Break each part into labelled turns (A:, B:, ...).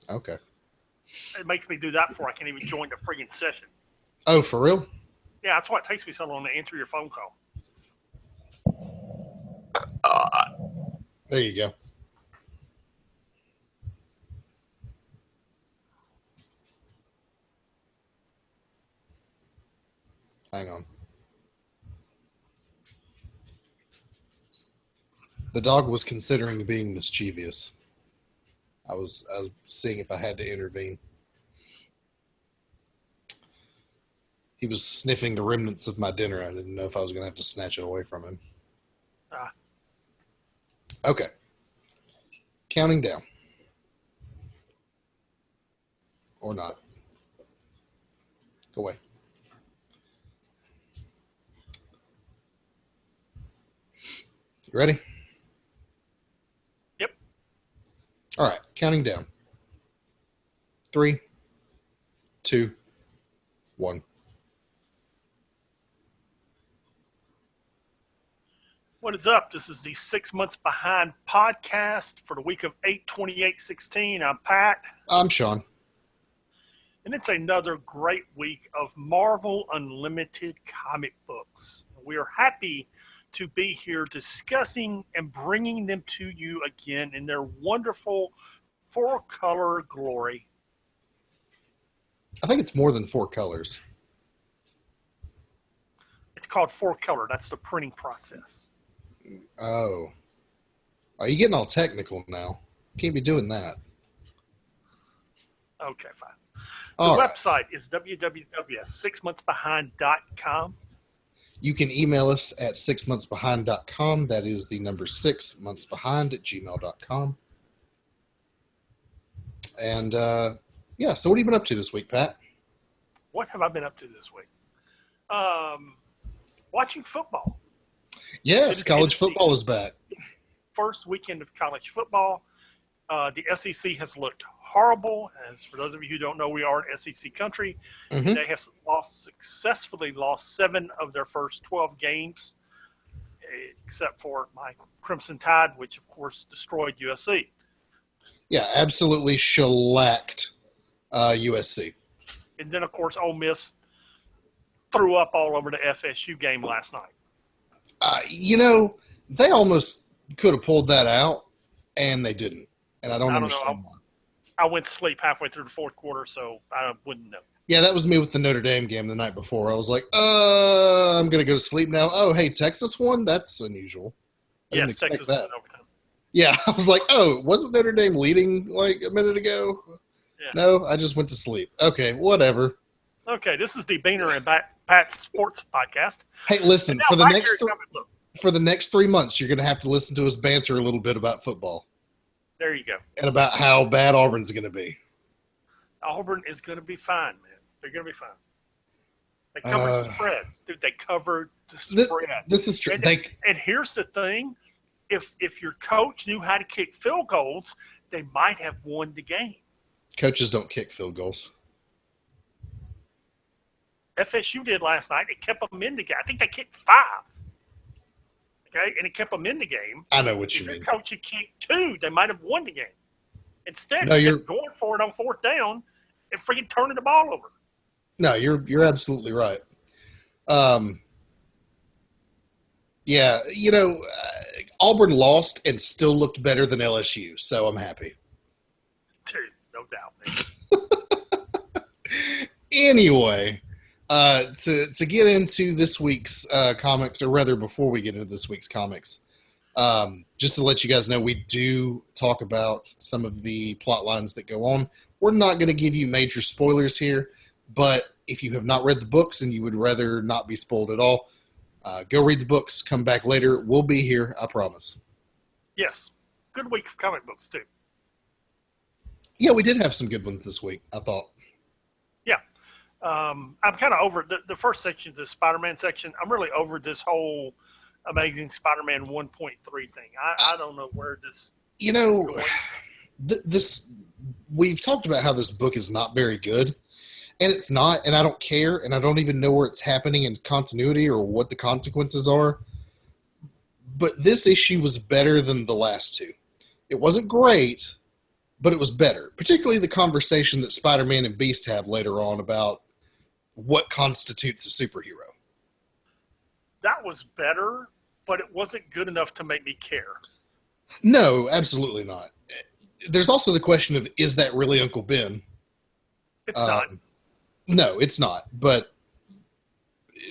A: Okay.
B: It makes me do that before I can even join the friggin' session.
A: Oh, for real?
B: Yeah, that's why it takes me so long to answer your phone call.
A: There you go. Hang on. The dog was considering being mischievous. I was seeing if I had to intervene. He was sniffing the remnants of my dinner. I didn't know if I was going to have to snatch it away from him.
B: Ah,
A: Okay. Counting down. Or not. Go away. You ready?
B: yep.
A: All right. Counting down. 3, 2, 1.
B: What is up? This is the 6 Months Behind podcast for the week of 8/28/16. I'm Pat,
A: I'm Sean.
B: and it's another great week of Marvel Unlimited comic books. We are happy to be here discussing and bringing them to you again in their wonderful four-color glory.
A: I think it's more than 4 colors.
B: It's called four-color. That's the printing process.
A: Oh. Are you getting all technical now? Can't be doing that.
B: Okay, fine. The
A: All right.
B: website is www.sixmonthsbehind.com.
A: You can email us at 6monthsbehind.com. That is the number 6monthsbehind at gmail.com. And yeah, so what have you been up to this week, Pat?
B: What have I been up to this week? Watching football.
A: Yes, college football is back.
B: First weekend of college football. The SEC has looked horrible. As for those of you who don't know, we are an SEC country.
A: Mhm.
B: They have successfully lost 7 of their first 12 games, except for my Crimson Tide, which of course destroyed USC.
A: Yeah, absolutely shellacked USC.
B: And then, of course, Ole Miss threw up all over the FSU game last night.
A: They almost could have pulled that out, and they didn't. And I don't understand why.
B: I went to sleep halfway through the fourth quarter, so I wouldn't know.
A: Yeah, that was me with the Notre Dame game the night before. I was like, I'm going to go to sleep now. Oh, hey, Texas won? That's unusual. I didn't expect
B: Texas
A: that.
B: won overtime.
A: Yeah, I was like, oh, wasn't Notre Dame leading like a minute ago?
B: Yeah.
A: No, I just went to sleep. Okay, whatever.
B: Okay, this is the Beaner and Pat Sports Podcast.
A: Hey, listen,
B: Now,
A: for the
B: back
A: next
B: here at Comic Book.
A: for the next 3 months, you're going to have to listen to us banter a little bit about football
B: There you go.
A: and about how bad Auburn's going to be.
B: Auburn is going to be fine, man. They're going to be fine. They covered the spread. Dude, they covered the spread.
A: This is true.
B: And here's the thing. If your coach knew how to kick field goals, they might have won the game.
A: Coaches don't kick field goals.
B: FSU did last night. It kept them in the game. I think they kicked 5. Okay, and it kept them in the game.
A: I know what you
B: if
A: mean.
B: If your coach had kicked 2, they might have won the game. Instead,
A: no,
B: you're going for it on 4th down and freaking turning the ball over.
A: No, you're absolutely right. Yeah, Auburn lost and still looked better than LSU, so I'm happy.
B: Dude, no doubt, man.
A: Anyway, to get into this week's comics, or rather before we get into this week's comics, just to let you guys know, we do talk about some of the plot lines that go on. We're not going to give you major spoilers here, but if you have not read the books and you would rather not be spoiled at all, go read the books, come back later. We'll be here, I promise.
B: Yes. Good week of comic books, too.
A: Yeah, we did have some good ones this week, I thought.
B: Yeah. I'm kind of over the first section, the Spider-Man section. I'm really over this whole Amazing Spider-Man 1.3 thing. I don't know where this...
A: This we've talked about how this book is not very good, and it's not, and I don't care, and I don't even know where it's happening in continuity or what the consequences are. But this issue was better than the last 2. It wasn't great, but it was better. Particularly the conversation that Spider-Man and Beast have later on about what constitutes a superhero.
B: That was better, but it wasn't good enough to make me care.
A: No, absolutely not. There's also the question of, is that really Uncle Ben?
B: It's not.
A: No, it's not. But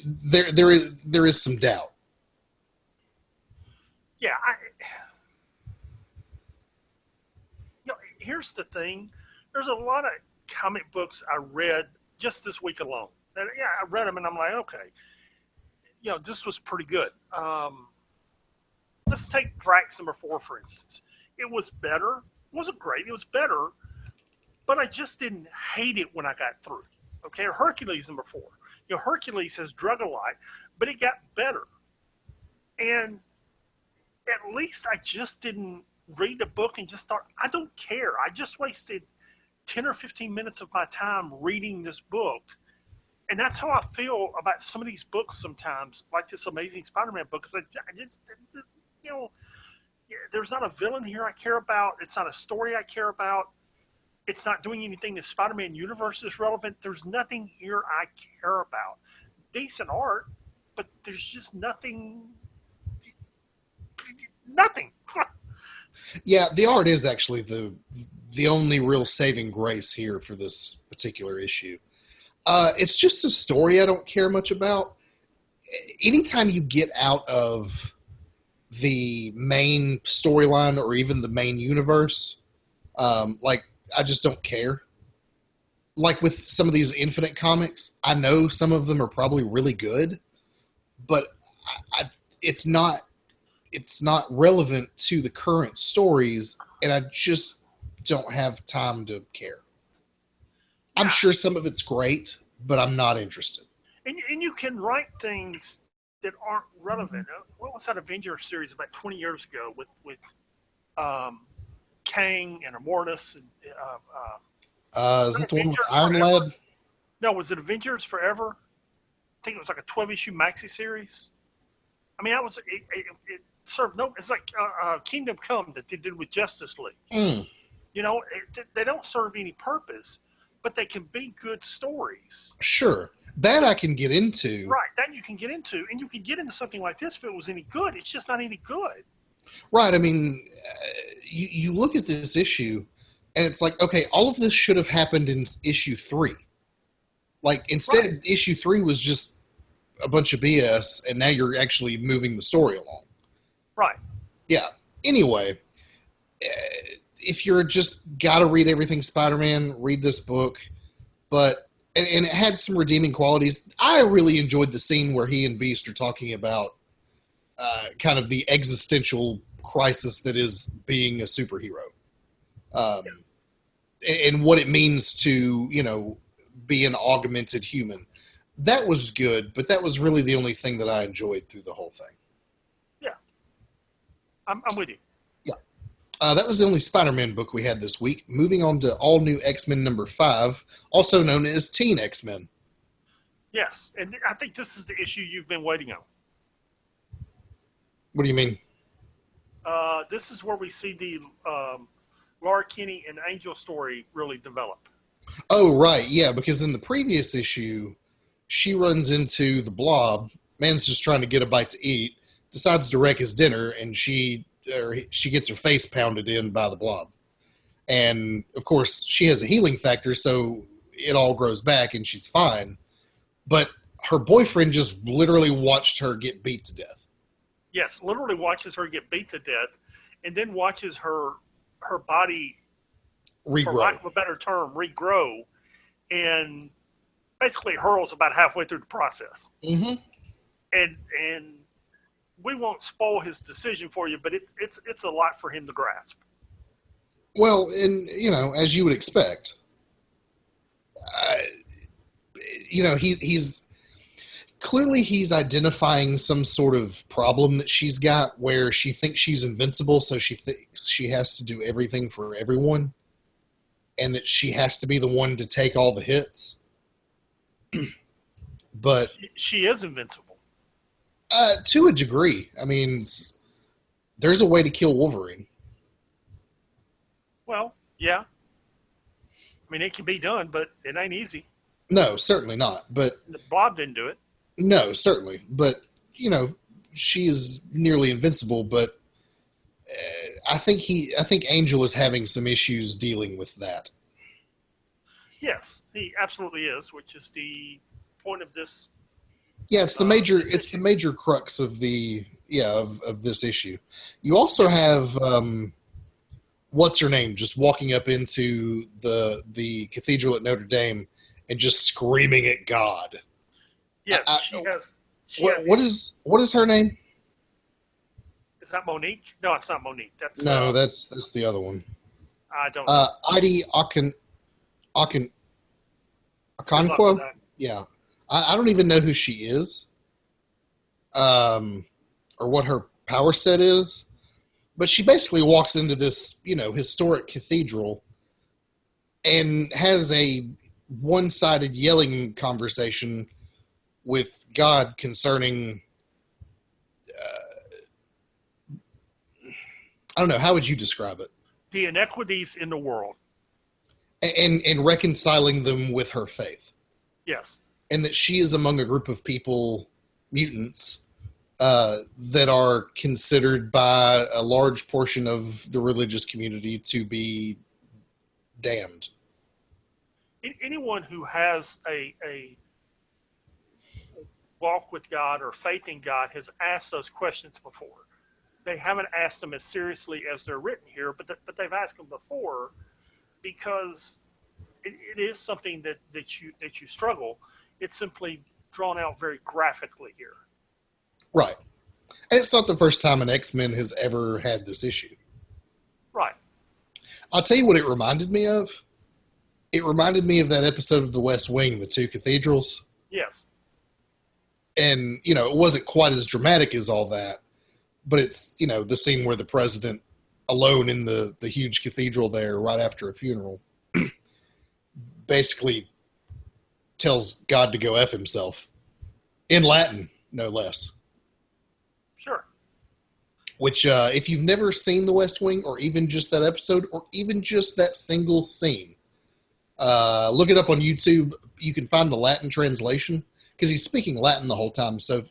A: there is some doubt.
B: Yeah, here's the thing. There's a lot of comic books I read just this week alone. And yeah, I read them and I'm like, okay, this was pretty good. Let's take Drax #4, for instance. It was better. It wasn't great. It was better, but I just didn't hate it when I got through. Okay, or Hercules #4. Hercules has drug a lot, but it got better. And at least I just didn't read the book and just thought, I don't care. I just wasted 10 or 15 minutes of my time reading this book. And that's how I feel about some of these books sometimes, like this Amazing Spider-Man book, because I just, there's not a villain here I care about. It's not a story I care about. It's not doing anything the Spider-Man universe is relevant. There's nothing here I care about. Decent art, but there's just nothing.
A: Yeah, the art is actually the only real saving grace here for this particular issue. It's just a story I don't care much about. Anytime you get out of the main storyline or even the main universe, I just don't care. Like with some of these Infinite comics, I know some of them are probably really good, but it's not relevant to the current stories, and I just don't have time to care. I'm sure some of it's great, but I'm not interested.
B: And you can write things that aren't relevant. What was that Avengers series about 20 years ago with Kang and Immortus? And,
A: is that the one with Iron Lad?
B: No, was it Avengers Forever? I think it was like a 12-issue maxi series. I mean, it served no. It's like Kingdom Come that they did with Justice League. They don't serve any purpose, but they can be good stories.
A: Sure, that I can get into.
B: Right, that you can get into, and you can get into something like this if it was any good. It's just not any good.
A: Right. I mean, you look at this issue, and it's like, okay, all of this should have happened in issue 3. Like, instead, right. Issue 3 was just a bunch of BS, and now you're actually moving the story along.
B: Right.
A: Yeah. Anyway, if you're just got to read everything Spider-Man, read this book. But and it had some redeeming qualities. I really enjoyed the scene where he and Beast are talking about kind of the existential crisis that is being a superhero, and what it means to be an augmented human. That was good, but that was really the only thing that I enjoyed through the whole thing.
B: Yeah, I'm with you.
A: Yeah, that was the only Spider-Man book we had this week. Moving on to All New X-Men #5, also known as Teen X-Men.
B: Yes, and I think this is the issue you've been waiting on.
A: What do you mean?
B: This is where we see the Laura Kinney and Angel story really develop.
A: Oh, right, yeah, because in the previous issue, she runs into the Blob. Man's just trying to get a bite to eat, decides to wreck his dinner, and she gets her face pounded in by the Blob. And, of course, she has a healing factor, so it all grows back and she's fine. But her boyfriend just literally watched her get beat to death.
B: Yes, literally watches her get beat to death, and then watches her body,
A: regrow.
B: For lack of a better term, regrow, and basically hurls about halfway through the process.
A: Mm-hmm.
B: And we won't spoil his decision for you, but it's a lot for him to grasp.
A: Well, and as you would expect, he's clearly identifying some sort of problem that she's got where she thinks she's invincible, so she thinks she has to do everything for everyone, and that she has to be the one to take all the hits. But
B: she is invincible.
A: To a degree. I mean, there's a way to kill Wolverine.
B: Well, Yeah. I mean, it can be done, but it ain't easy.
A: No, certainly not. But
B: Bob didn't do it.
A: no, certainly. But you know, she is nearly invincible. But I think Angel is having some issues dealing with that.
B: Yes, he absolutely is, which is the point of this.
A: Yeah, it's
B: This
A: it's the
B: issue.
A: major crux of of this issue. You also have what's her name just walking up into the cathedral at Notre Dame and just screaming at God.
B: Yes,
A: I,
B: she has. She has.
A: what is her name?
B: Is that Monique? No, it's not Monique. That's
A: No, that's the other one.
B: I don't know.
A: Heidi Akin
B: Good luck with
A: Okonkwo.
B: that.
A: Yeah, I don't even know who she is, or what her power set is. But she basically walks into this, historic cathedral and has a one-sided yelling conversation with God concerning. I don't know. How would you describe it?
B: The inequities in the world.
A: And reconciling them with her faith,
B: Yes.
A: and that she is among a group of people, mutants, that are considered by a large portion of the religious community to be damned.
B: Anyone who has a walk with God or faith in God has asked those questions before. They haven't asked them as seriously as they're written here, but they've asked them before because it is something that you struggle. It's simply drawn out very graphically here.
A: Right. And it's not the first time an X-Men has ever had this issue.
B: Right.
A: I'll tell you what it reminded me of. It reminded me of that episode of The West Wing, The Two Cathedrals.
B: Yes.
A: And, it wasn't quite as dramatic as all that, but it's, the scene where the president, alone in the huge cathedral there right after a funeral, basically tells God to go F himself. In Latin, no less.
B: Sure.
A: Which, if you've never seen The West Wing, or even just that episode, or even just that single scene, look it up on YouTube. You can find the Latin translation, because he's speaking Latin the whole time. So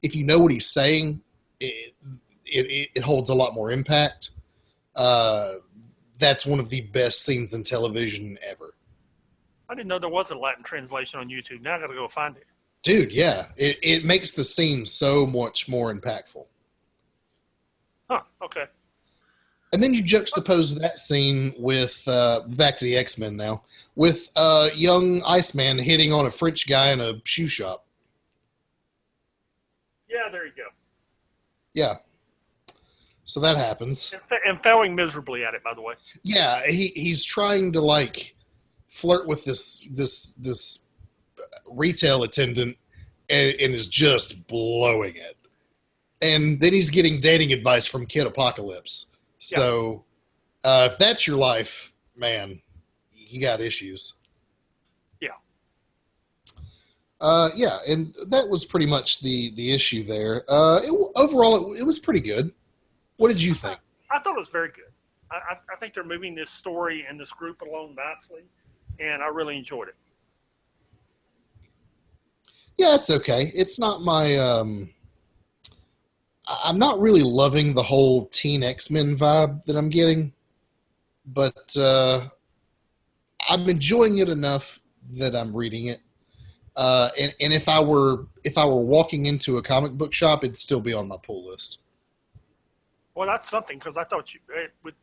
A: if you know what he's saying, it holds a lot more impact. That's one of the best scenes in television ever.
B: I didn't know there was a Latin translation on YouTube. Now I got to go find it.
A: Dude, yeah. It makes the scene so much more impactful.
B: Huh. Okay.
A: And then you juxtapose that scene with, back to the X-Men now, with young Iceman hitting on a French guy in a shoe shop.
B: Yeah, there you go.
A: Yeah. So that happens.
B: And failing miserably at it, by the way.
A: Yeah, he's trying to flirt with this retail attendant and is just blowing it. And then he's getting dating advice from Kid Apocalypse. So if that's your life, man, you got issues.
B: Yeah.
A: Yeah, and that was pretty much the issue there. Overall, it was pretty good. What did you think?
B: I thought it was very good. I think they're moving this story and this group along nicely, and I really enjoyed it.
A: Yeah, it's okay. It's not my. I'm not really loving the whole Teen X-Men vibe that I'm getting, but I'm enjoying it enough that I'm reading it. And if I were walking into a comic book shop, it'd still be on my pull list.
B: Well, that's something because I thought with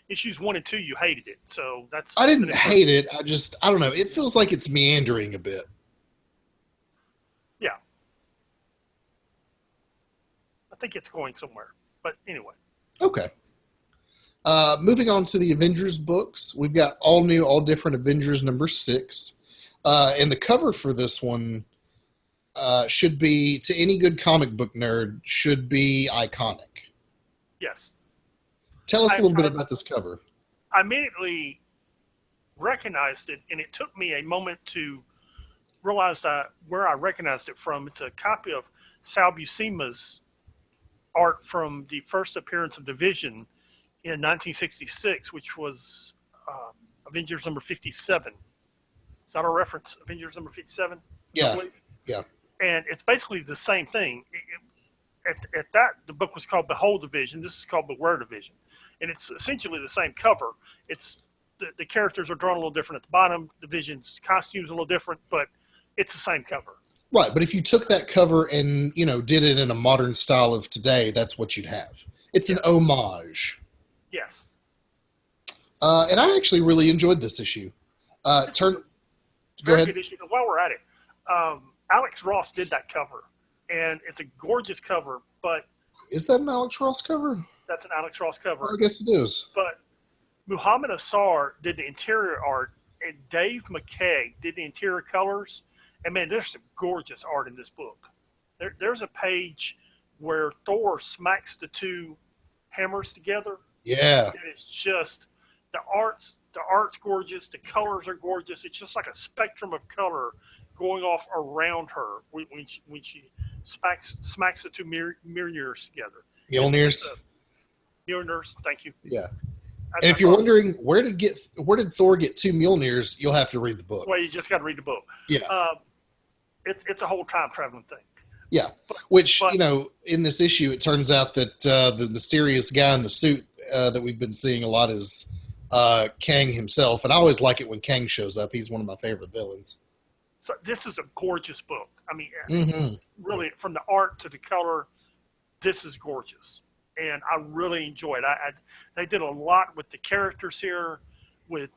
B: issues 1 and 2 you hated it, so that's.
A: I didn't hate it. I don't know. It feels like it's meandering a bit.
B: Yeah. I think it's going somewhere, but anyway.
A: Okay. Moving on to the Avengers books, we've got all new, all different Avengers number 6. And the cover for this one should be, to any good comic book nerd, should be iconic.
B: Yes.
A: Tell us a little bit about this cover.
B: I immediately recognized it, and it took me a moment to realize where I recognized it from. It's a copy of Sal Buscema's art from the first appearance of Division in 1966, which was Avengers number 57. Is that a reference? Avengers number 57?
A: Yeah. Yeah.
B: And it's basically the same thing. At that, the book was called Behold Division. This is called Beware Division. And it's essentially the same cover. It's the characters are drawn a little different at the bottom. Division's costume's a little different, but it's the same cover.
A: Right, but if you took that cover and, did it in a modern style of today, that's what you'd have. It's an homage.
B: Yes.
A: And I actually really enjoyed this issue. Go ahead.
B: Good issue. While we're at it, Alex Ross did that cover, and it's a gorgeous cover, but...
A: Is that an Alex Ross cover?
B: That's an Alex Ross cover.
A: I guess it is.
B: But Muhammad Asar did the interior art, and Dave McKay did the interior colors. And, man, there's some gorgeous art in this book. There's a page where Thor smacks the two hammers together.
A: Yeah.
B: And it's just the art's gorgeous. The colors are gorgeous. It's just like a spectrum of color going off around her when she smacks the two Mjolnirs together.
A: Mjolnirs.
B: Mjolnirs. Thank you.
A: Yeah. And if you're wondering where did Thor get two Mjolnirs, you'll have to read the book.
B: Well, you just got to read the book.
A: Yeah.
B: It's a whole time traveling thing.
A: Yeah. In this issue, it turns out that the mysterious guy in the suit that we've been seeing a lot is Kang himself. And I always like it when Kang shows up. He's one of my favorite villains.
B: So this is a gorgeous book. I mean, really, from the art to the color, this is gorgeous. And I really enjoyed it. They did a lot with the characters here, with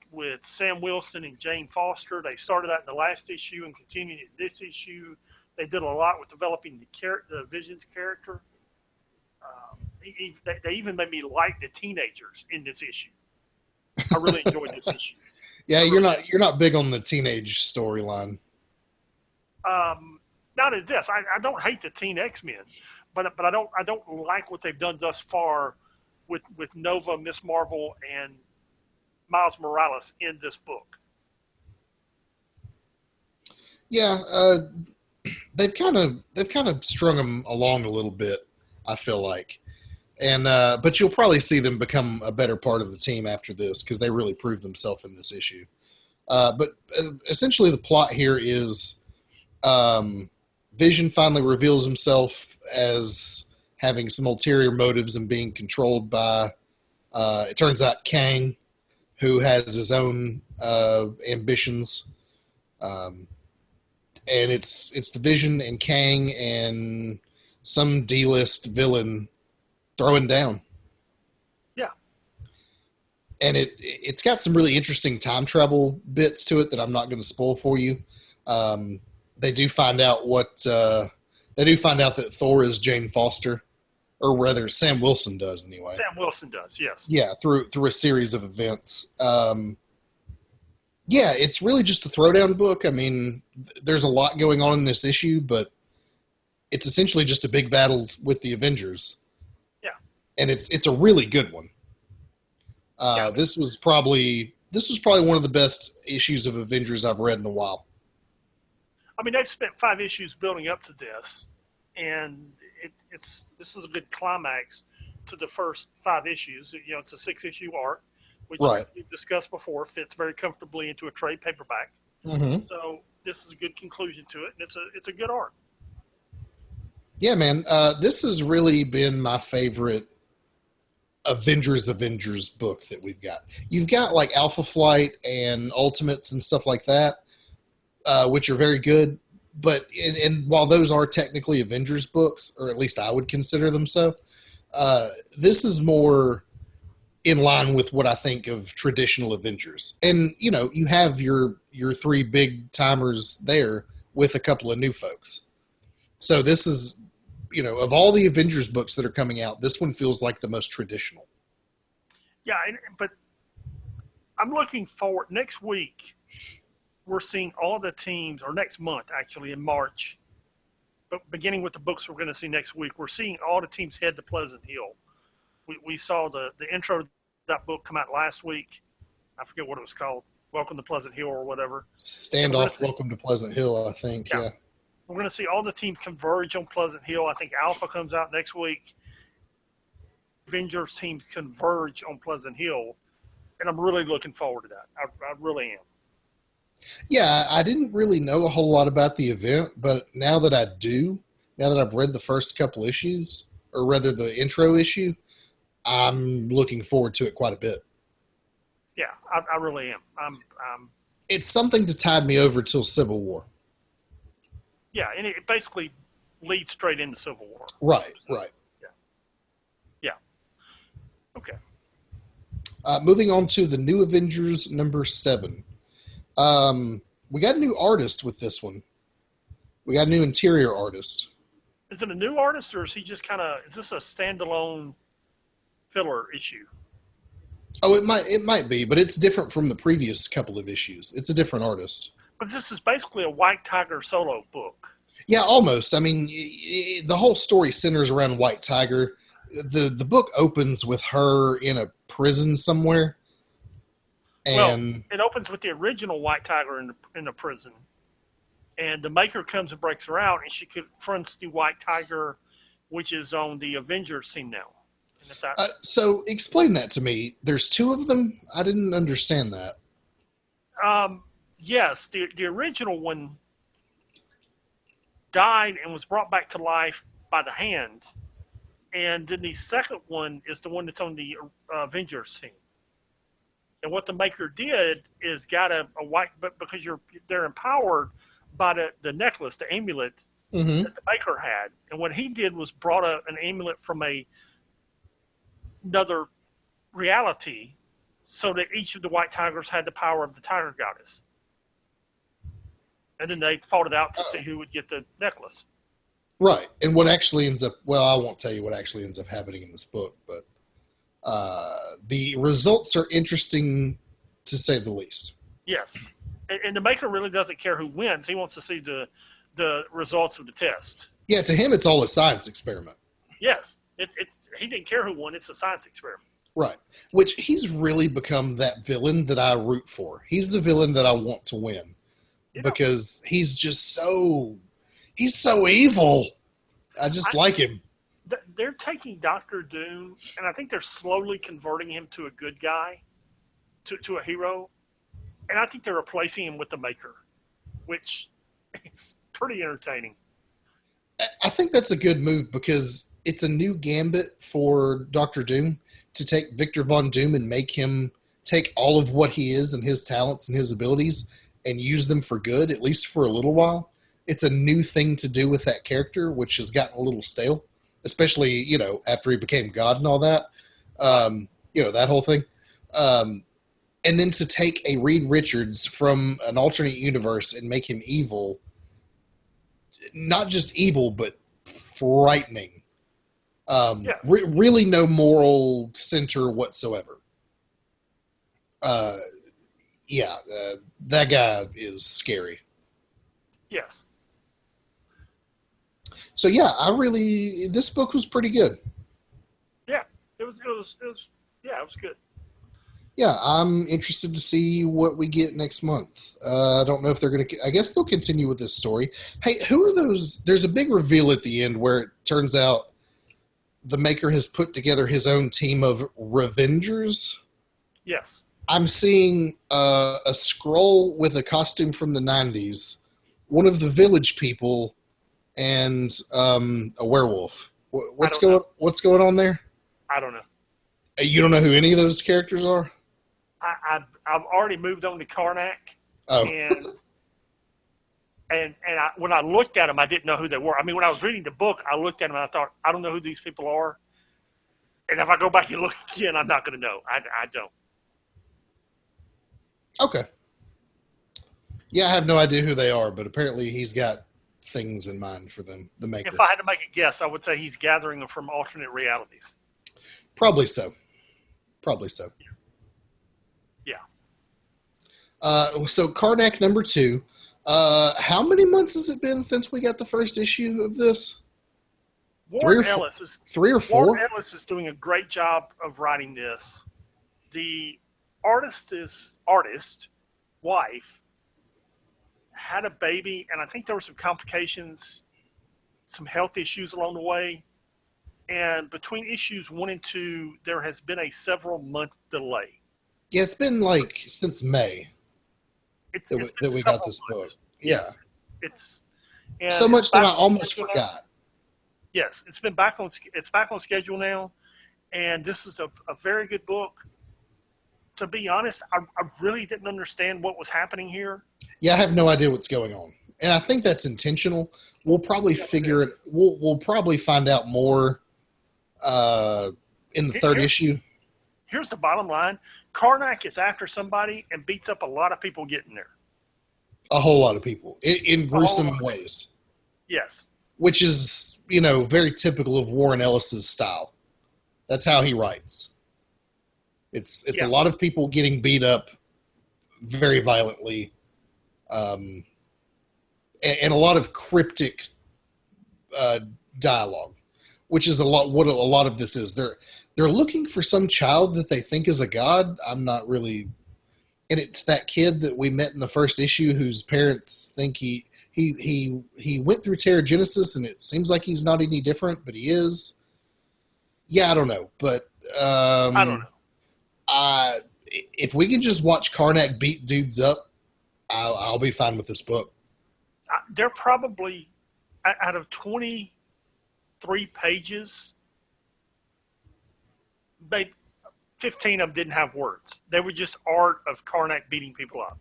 B: Sam Wilson and Jane Foster. They started out in the last issue and continued in this issue. They did a lot with developing the Vision's character. They even made me like the teenagers in this issue. I really enjoyed this issue.
A: Yeah, you're not big on the teenage storyline.
B: Not in this. I don't hate the Teen X-Men, but I don't like what they've done thus far with Nova, Miss Marvel, and Miles Morales in this book.
A: Yeah, they've kind of strung them along a little bit, I feel like, and but you'll probably see them become a better part of the team after this because they really proved themselves in this issue. But essentially, the plot here is Vision finally reveals himself as having some ulterior motives and being controlled by. It turns out Kang, who has his own ambitions, and it's the Vision and Kang and some D-list villain throwing down.
B: Yeah,
A: and it's got some really interesting time travel bits to it that I'm not going to spoil for you. They do find out that Thor is Jane Foster. Or rather, Sam Wilson does anyway.
B: Sam Wilson does, yes.
A: Yeah, through a series of events. Yeah, it's really just a throwdown book. I mean, there's a lot going on in this issue, but it's essentially just a big battle with the Avengers.
B: Yeah,
A: and it's a really good one. This was probably one of the best issues of Avengers I've read in a while.
B: I mean, they've spent 5 issues building up to this, and this is a good climax to the first 5 issues. It's a 6-issue arc, which we've discussed before, fits very comfortably into a trade paperback.
A: Mm-hmm.
B: So this is a good conclusion to it, and it's a good arc.
A: Yeah, man. This has really been my favorite Avengers book that we've got. You've got like Alpha Flight and Ultimates and stuff like that, which are very good. But and while those are technically Avengers books, or at least I would consider them so, this is more in line with what I think of traditional Avengers. And, you have your 3 big timers there with a couple of new folks. So this is, of all the Avengers books that are coming out, this one feels like the most traditional.
B: Yeah, but I'm looking forward. Next week, we're seeing all the teams, or next month, actually, in March, but beginning with the books we're going to see next week, we're seeing all the teams head to Pleasant Hill. We saw the intro to that book come out last week. I forget what it was called, Welcome to Pleasant Hill or whatever.
A: Standoff, Welcome to Pleasant Hill, I think, yeah.
B: We're going to see all the teams converge on Pleasant Hill. I think Alpha comes out next week. Avengers teams converge on Pleasant Hill. and I'm really looking forward to that. I really am.
A: Yeah, I didn't really know a whole lot about the event, but now that I do, now that I've read the first couple issues, or rather the intro issue, I'm looking forward to it quite a bit.
B: Yeah, I really am. I'm
A: It's something to tide me over till Civil War.
B: yeah, and it basically leads straight into Civil War.
A: Right,
B: So,
A: right.
B: yeah, yeah. Okay.
A: Moving on to the New Avengers #7. We got a new artist with this one. We got a new interior artist.
B: Is it a new artist, or is he just kind of? Is this a standalone filler issue?
A: Oh, it might be, but it's different from the previous couple of issues. It's a different artist.
B: Because this is basically a White Tiger solo book.
A: Yeah, almost. I mean, the whole story centers around White Tiger. The book opens with her in a prison somewhere, and
B: Well, it opens with the original White Tiger in the prison, and the Maker comes and breaks her out, and she confronts the White Tiger, which is on the Avengers team now. And if that,
A: so explain that to me. There's two of them. I didn't understand that.
B: yes, the original one died and was brought back to life by the Hand, and then the second one is the one that's on the Avengers team. And what the Maker did is got a white, but because they're empowered by the necklace, the amulet
A: Mm-hmm.
B: that the Maker had, and what he did was brought an amulet from another reality, so that each of the White Tigers had the power of the Tiger Goddess. And then they fought it out to see who would get the necklace.
A: Right. And what actually ends up, well, I won't tell you what actually ends up happening in this book, but the results are interesting to say the least.
B: Yes. And the Maker really doesn't care who wins. He wants to see the results of the test.
A: Yeah, to him, it's all a science experiment.
B: Yes. He didn't care who won. It's a science experiment.
A: Right. Which he's really become that villain that I root for. He's the villain that I want to win. Yeah. Because he's so evil. I just like him.
B: They're taking Doctor Doom, and I think they're slowly converting him to a good guy, to a hero. And I think they're replacing him with the Maker, which it's pretty entertaining.
A: I think that's a good move because it's a new gambit for Doctor Doom to take Victor Von Doom and make him take all of what he is and his talents and his abilities and use them for good, at least for a little while. It's a new thing to do with that character, which has gotten a little stale, especially, after he became God and all that, that whole thing. And then to take a Reed Richards from an alternate universe and make him evil, not just evil, but frightening. Really no moral center whatsoever. That guy is scary.
B: Yes.
A: So this book was pretty good.
B: Yeah, it was good.
A: Yeah, I'm interested to see what we get next month. I don't know if they're going to, I guess they'll continue with this story. Hey, who are those? There's a big reveal at the end where it turns out the Maker has put together his own team of Revengers.
B: Yes.
A: I'm seeing a scroll with a costume from the 90s, one of the village people, and a werewolf. What's going on there?
B: I don't know.
A: You don't know who any of those characters are?
B: I've already moved on to Karnak.
A: Oh.
B: And when I looked at them, I didn't know who they were. I mean, when I was reading the book, I looked at them and I thought, I don't know who these people are. And if I go back and look again, I'm not going to know. I don't.
A: Okay. Yeah, I have no idea who they are, but apparently he's got things in mind for them, the Maker.
B: If I had to make a guess, I would say he's gathering them from alternate realities.
A: Probably so.
B: Yeah.
A: So Karnak #2. How many months has it been since we got the first issue of this?
B: Warren
A: Three or four?
B: Warren Ellis is doing a great job of writing this. The artist wife had a baby, and I think there were some complications, some health issues along the way. And between issues 1 and 2, there has been a several-month delay.
A: Yeah, it's been like since May
B: It's been
A: that we got
B: several
A: this book.
B: months.
A: Yeah,
B: Yes, it's
A: so
B: and it's
A: much that
B: back
A: I
B: on
A: almost
B: schedule now.
A: forgot.
B: Yes, it's back on schedule now, and this is a very good book. To be honest, I really didn't understand what was happening here.
A: Yeah, I have no idea what's going on, and I think that's intentional. We'll probably
B: Yes, it
A: figure it.
B: is.
A: We'll probably find out more uh, in the third
B: Here's
A: issue.
B: here's the bottom line: Karnak is after somebody and beats up a lot of people getting there.
A: A whole lot of people in
B: A whole
A: gruesome
B: lot.
A: ways,
B: Yes,
A: which is very typical of Warren Ellis's style. That's how he writes. It's a
B: yeah,
A: lot of people getting beat up very violently, um, and a lot of cryptic uh, dialogue, which is a lot what a lot of this is. They're looking for some child that they think is a god. I'm not really, and it's that kid that we met in the first issue whose parents think he went through Terrigenesis, and it seems like he's not any different, but he is. Yeah, I don't know, but
B: I don't know.
A: I if we can just watch Karnak beat dudes up, I'll be fine with this book.
B: They're probably out of 23 pages, maybe 15 of them didn't have words. They were just art of Karnak beating people up,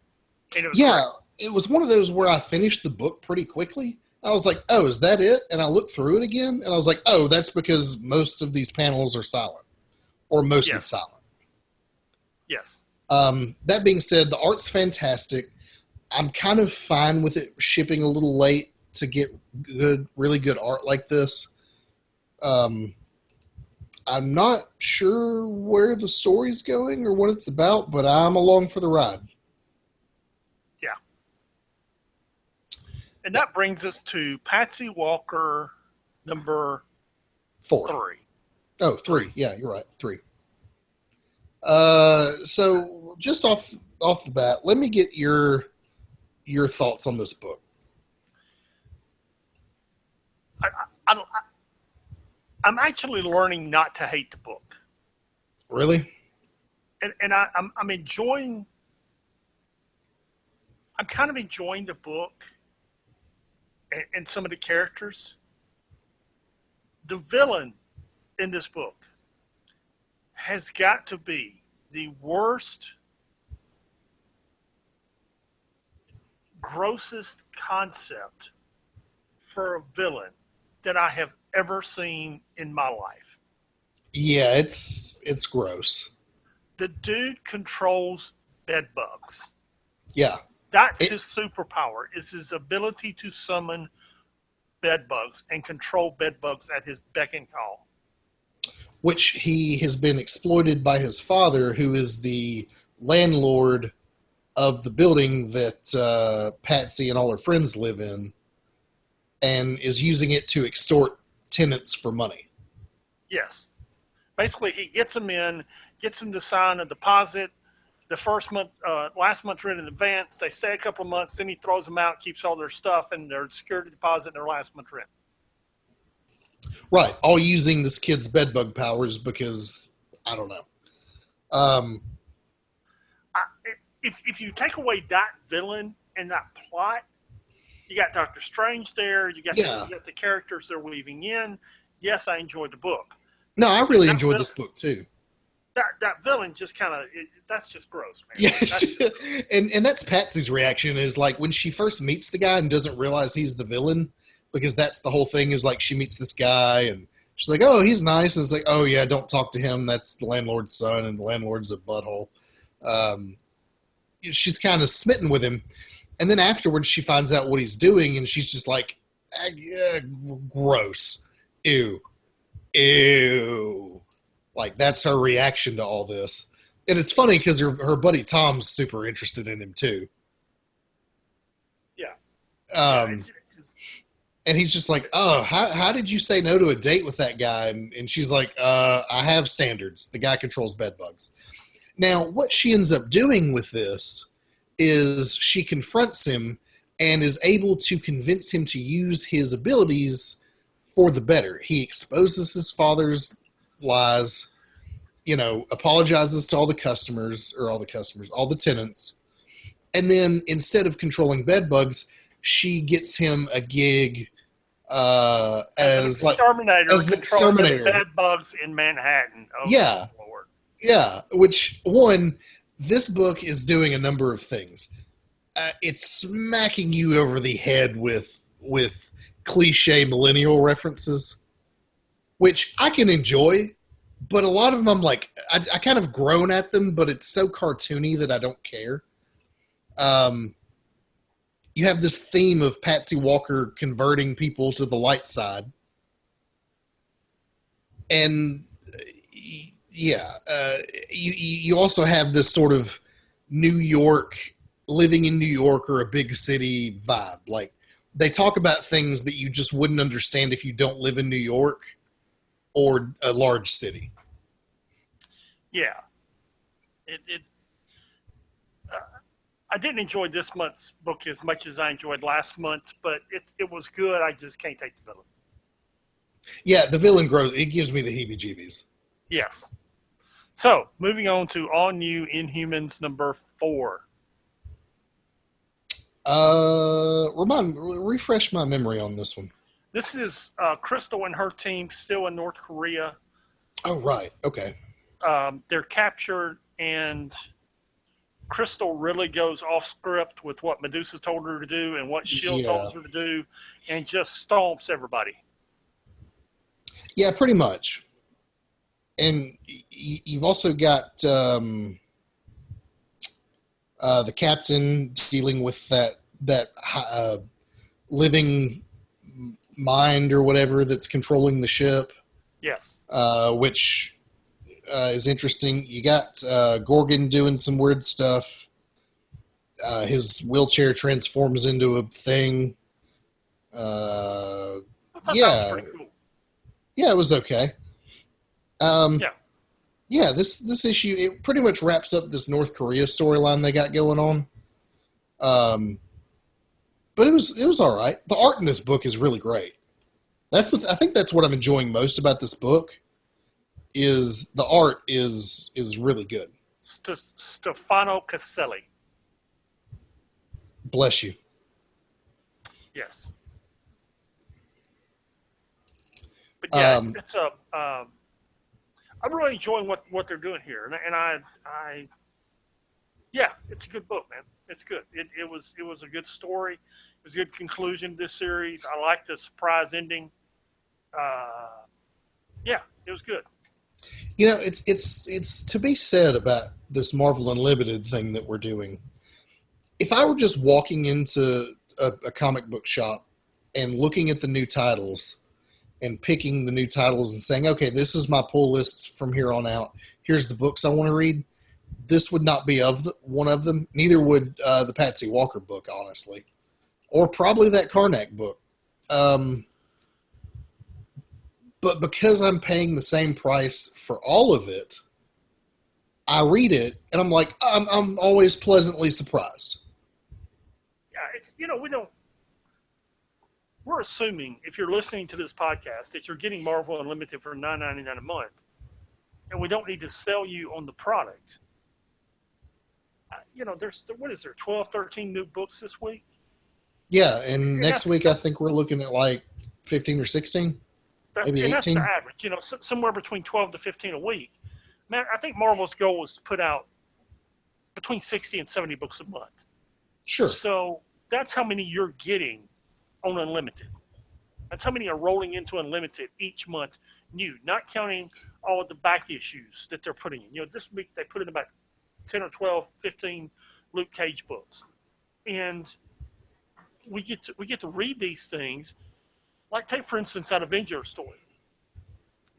B: and it was
A: Yeah,
B: great.
A: it was one of those where I finished the book pretty quickly. I was like, "Oh, is that it?" And I looked through it again, and I was like, "Oh, that's because most of these panels are silent, or mostly
B: Yes,
A: silent."
B: yes.
A: That being said, the art's fantastic. I'm kind of fine with it shipping a little late to get really good art like this. Um, I'm not sure where the story's going or what it's about, but I'm along for the ride.
B: Yeah. And that brings us to Patsy Walker number
A: Four.
B: three.
A: Oh,
B: Three.
A: three. Yeah, you're right. Three. So just off the bat, let me get your thoughts on this book.
B: I, I, I, I'm actually learning not to hate the book,
A: Really?
B: and I'm enjoying. I'm kind of enjoying the book and some of the characters. The villain in this book has got to be the worst, grossest concept for a villain that I have ever seen in my life.
A: Yeah, it's gross.
B: The dude controls bed bugs.
A: Yeah.
B: That's
A: It,
B: his superpower, is his ability to summon bed bugs and control bed bugs at his beck and call.
A: which he has been exploited by his father, who is the landlord of the building that Patsy and all her friends live in, and is using it to extort tenants for money.
B: Yes. Basically, he gets them in, gets them to sign a deposit. The first month, last month's rent in advance. They stay a couple of months, then he throws them out, keeps all their stuff and their security deposit and their last month's rent.
A: Right. All using this kid's bedbug powers because I don't know. Um,
B: I, if you take away that villain and that plot, you got Doctor Strange there.
A: yeah.
B: You got the characters they're weaving in. Yes, I enjoyed the book.
A: No, I really
B: That
A: enjoyed
B: villain,
A: this book too.
B: that villain just kind of that's just gross, man.
A: Yeah,
B: That's just,
A: and that's Patsy's reaction is like when she first meets the guy and doesn't realize he's the villain, because that's the whole thing is like she meets this guy and she's like, oh, he's nice, and it's like, oh yeah, don't talk to him. That's the landlord's son, and the landlord's a butthole. Um, she's kind of smitten with him, and then afterwards she finds out what he's doing, and she's just like, yeah, gross, ew, ew. Like that's her reaction to all this. And it's funny because her buddy Tom's super interested in him too.
B: yeah, yeah.
A: Um, and he's just like, oh, how did you say no to a date with that guy? And she's like, I have standards. The guy controls bed bugs. Now, what she ends up doing with this is she confronts him and is able to convince him to use his abilities for the better. He exposes his father's lies, apologizes to all the tenants. And then instead of controlling bed bugs, she gets him a gig as an exterminator.
B: Bed bugs in Manhattan. Oh,
A: yeah.
B: Lord.
A: Yeah. Which, one, this book is doing a number of things. It's smacking you over the head with cliche millennial references, which I can enjoy, but a lot of them I'm like, I kind of groan at them, but it's so cartoony that I don't care. You have this theme of Patsy Walker converting people to the light side. And you also have this sort of New York, living in New York or a big city vibe. Like, they talk about things that you just wouldn't understand if you don't live in New York or a large city.
B: Yeah. I didn't enjoy this month's book as much as I enjoyed last month, but it was good. I just can't take the villain.
A: Yeah, the villain grows. It gives me the heebie-jeebies.
B: Yes. So, moving on to All New Inhumans number 4.
A: Refresh my memory on this one.
B: This is Crystal and her team still in North Korea.
A: Oh, right. Okay.
B: They're captured, and Crystal really goes off script with what Medusa told her to do and what S.H.I.E.L.D. told her to do, and just stomps everybody.
A: Yeah, pretty much. And you've also got the captain dealing with that living mind or whatever that's controlling the ship.
B: Yes.
A: Which is interesting. You got Gorgon doing some weird stuff. His wheelchair transforms into a thing.
B: I thought that was pretty cool.
A: Yeah, it was okay. Yeah, this issue, it pretty much wraps up this North Korea storyline they got going on. But it was all right. The art in this book is really great. I think that's what I'm enjoying most about this book. Is the art is really good.
B: Stefano Caselli.
A: Bless you.
B: Yes. But yeah, it's I'm really enjoying what they're doing here, and I yeah, it's a good book, man. It's good. It was a good story. It was a good conclusion to this series. I like the surprise ending. Yeah, it was good.
A: It's to be said about this Marvel Unlimited thing that we're doing. If I were just walking into a comic book shop and looking at the new titles and picking the new titles and saying, okay, this is my pull list from here on out. Here's the books I want to read. This would not be one of them. Neither would the Patsy Walker book, honestly. Or probably that Karnak book. But because I'm paying the same price for all of it, I read it and I'm like, I'm always pleasantly surprised.
B: Yeah, it's we're assuming if you're listening to this podcast that you're getting Marvel Unlimited for $9.99 a month, and we don't need to sell you on the product. There's 12, 13 new books this week.
A: Yeah, and next week I think we're looking at like 15 or 16. Maybe 18.
B: That's the average, somewhere between 12 to 15 a week. Man, I think Marvel's goal was to put out between 60 and 70 books a month.
A: Sure.
B: So that's how many you're getting on Unlimited. That's how many are rolling into Unlimited each month new, not counting all of the back issues that they're putting in. This week they put in about 10 or 12, 15 Luke Cage books. And we get to read these things. Like, take, for instance, that Avengers story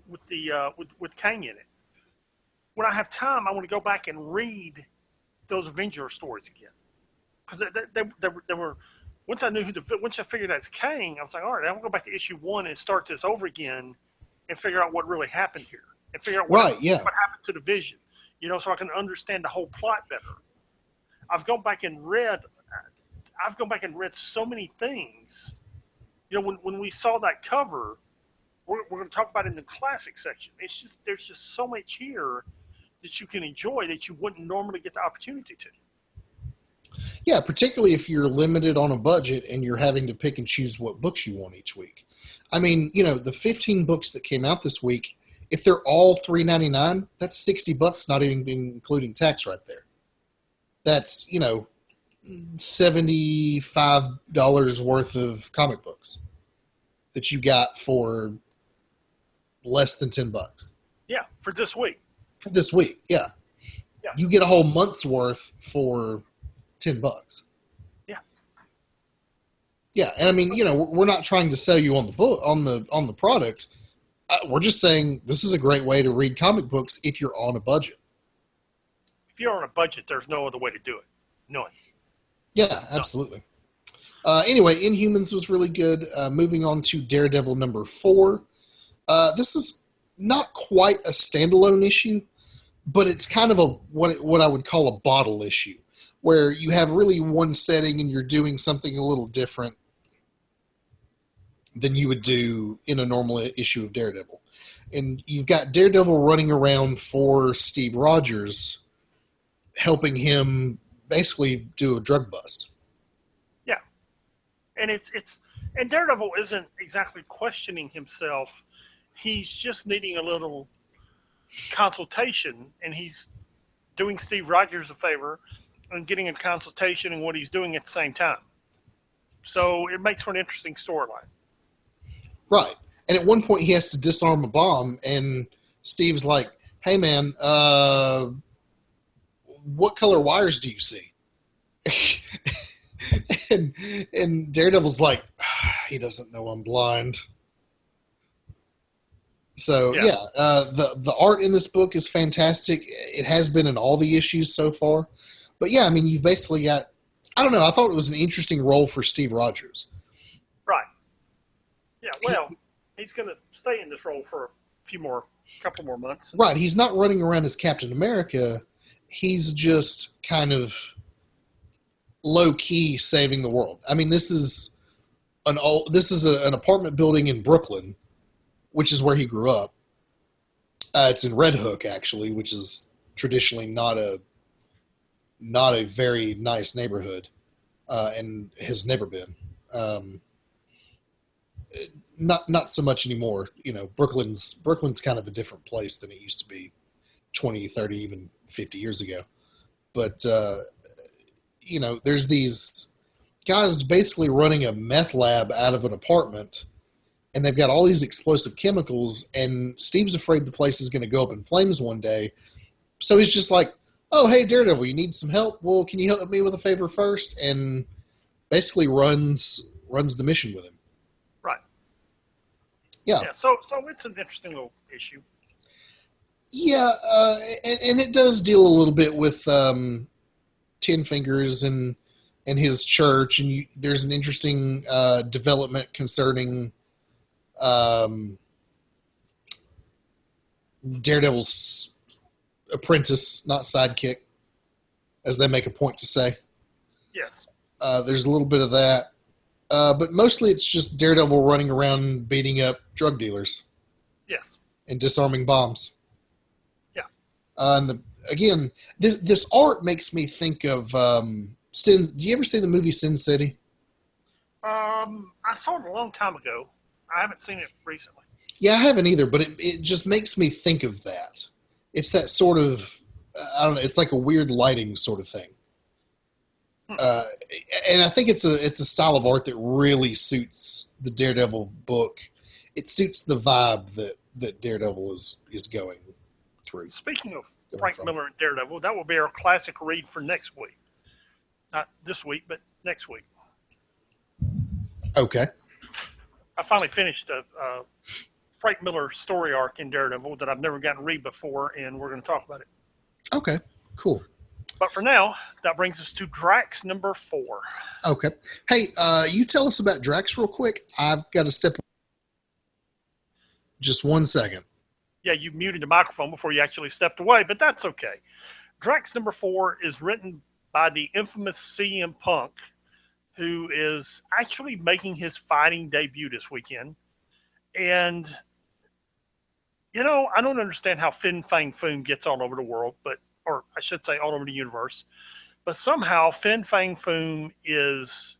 B: with the with Kang in it. When I have time, I want to go back and read those Avengers stories again. Because they were, once I figured out it's Kang, I was like, all right, I'm going to go back to issue 1 and start this over again and figure out what really happened here. And figure out what happened to the Vision. So I can understand the whole plot better. I've gone back and read so many things. When we saw that cover, we're going to talk about it in the classic section. It's just there's just so much here that you can enjoy that you wouldn't normally get the opportunity to.
A: Yeah, particularly if you're limited on a budget and you're having to pick and choose what books you want each week. I mean, the 15 books that came out this week, if they're all $3.99, that's $60, not even including tax right there. That's, $75 worth of comic books that you got for less than $10.
B: Yeah, for this week.
A: For this week, yeah.
B: Yeah.
A: You get a whole month's worth for $10.
B: Yeah.
A: Yeah, and I mean, we're not trying to sell you on the book on the product. We're just saying this is a great way to read comic books if you're on a budget.
B: If you're on a budget, there's no other way to do it. None.
A: Yeah, absolutely. Anyway, Inhumans was really good. Moving on to Daredevil number 4. This is not quite a standalone issue, but it's kind of what I would call a bottle issue, where you have really one setting and you're doing something a little different than you would do in a normal issue of Daredevil. And you've got Daredevil running around for Steve Rogers, helping him basically do a drug bust.
B: Yeah. And and Daredevil isn't exactly questioning himself. He's just needing a little consultation, and he's doing Steve Rogers a favor and getting a consultation in what he's doing at the same time. So it makes for an interesting storyline.
A: Right. And at one point he has to disarm a bomb, and Steve's like, hey man, what color wires do you see? and Daredevil's like, he doesn't know I'm blind. So the art in this book is fantastic. It has been in all the issues so far. But yeah, I mean, you've basically got, I don't know, I thought it was an interesting role for Steve Rogers.
B: Right. Yeah, well, he's going to stay in this role for a couple more months.
A: Right, he's not running around as Captain America. He's just kind of low-key saving the world. I mean, this is an apartment building in Brooklyn, which is where he grew up. It's in Red Hook, actually, which is traditionally not a very nice neighborhood, and has never been. Not so much anymore. Brooklyn's kind of a different place than it used to be 20, 30, even 50 years ago. But, there's these guys basically running a meth lab out of an apartment, and they've got all these explosive chemicals, and Steve's afraid the place is going to go up in flames one day. So he's just like, oh, hey, Daredevil, you need some help? Well, can you help me with a favor first? And basically runs the mission with him.
B: Right.
A: Yeah.
B: So it's an interesting little issue.
A: Yeah, and it does deal a little bit with Ten Fingers and his church, and there's an interesting development concerning Daredevil's apprentice, not sidekick, as they make a point to say.
B: Yes.
A: There's a little bit of that. But mostly it's just Daredevil running around beating up drug dealers.
B: Yes.
A: And disarming bombs.
B: Yeah.
A: And this art makes me think of Sin. Do you ever see the movie Sin City?
B: I saw it a long time ago. I haven't seen it recently.
A: Yeah, I haven't either, but it just makes me think of that. It's that sort of, I don't know, it's like a weird lighting sort of thing. And I think it's a style of art that really suits the Daredevil book. It suits the vibe that Daredevil is going through.
B: Speaking of Frank Miller and Daredevil, that will be our classic read for next week. Not this week, but next week.
A: Okay.
B: I finally finished a Frank Miller story arc in Daredevil that I've never gotten to read before, and we're going to talk about it.
A: Okay, cool.
B: But for now, that brings us to Drax number 4.
A: Okay. Hey, you tell us about Drax real quick. I've got to step. Just 1 second.
B: Yeah, you muted the microphone before you actually stepped away, but that's okay. Drax number 4 is written by the infamous CM Punk, who is actually making his fighting debut this weekend. And I don't understand how Fin Fang Foom gets all over the world, or I should say all over the universe. But somehow Fin Fang Foom is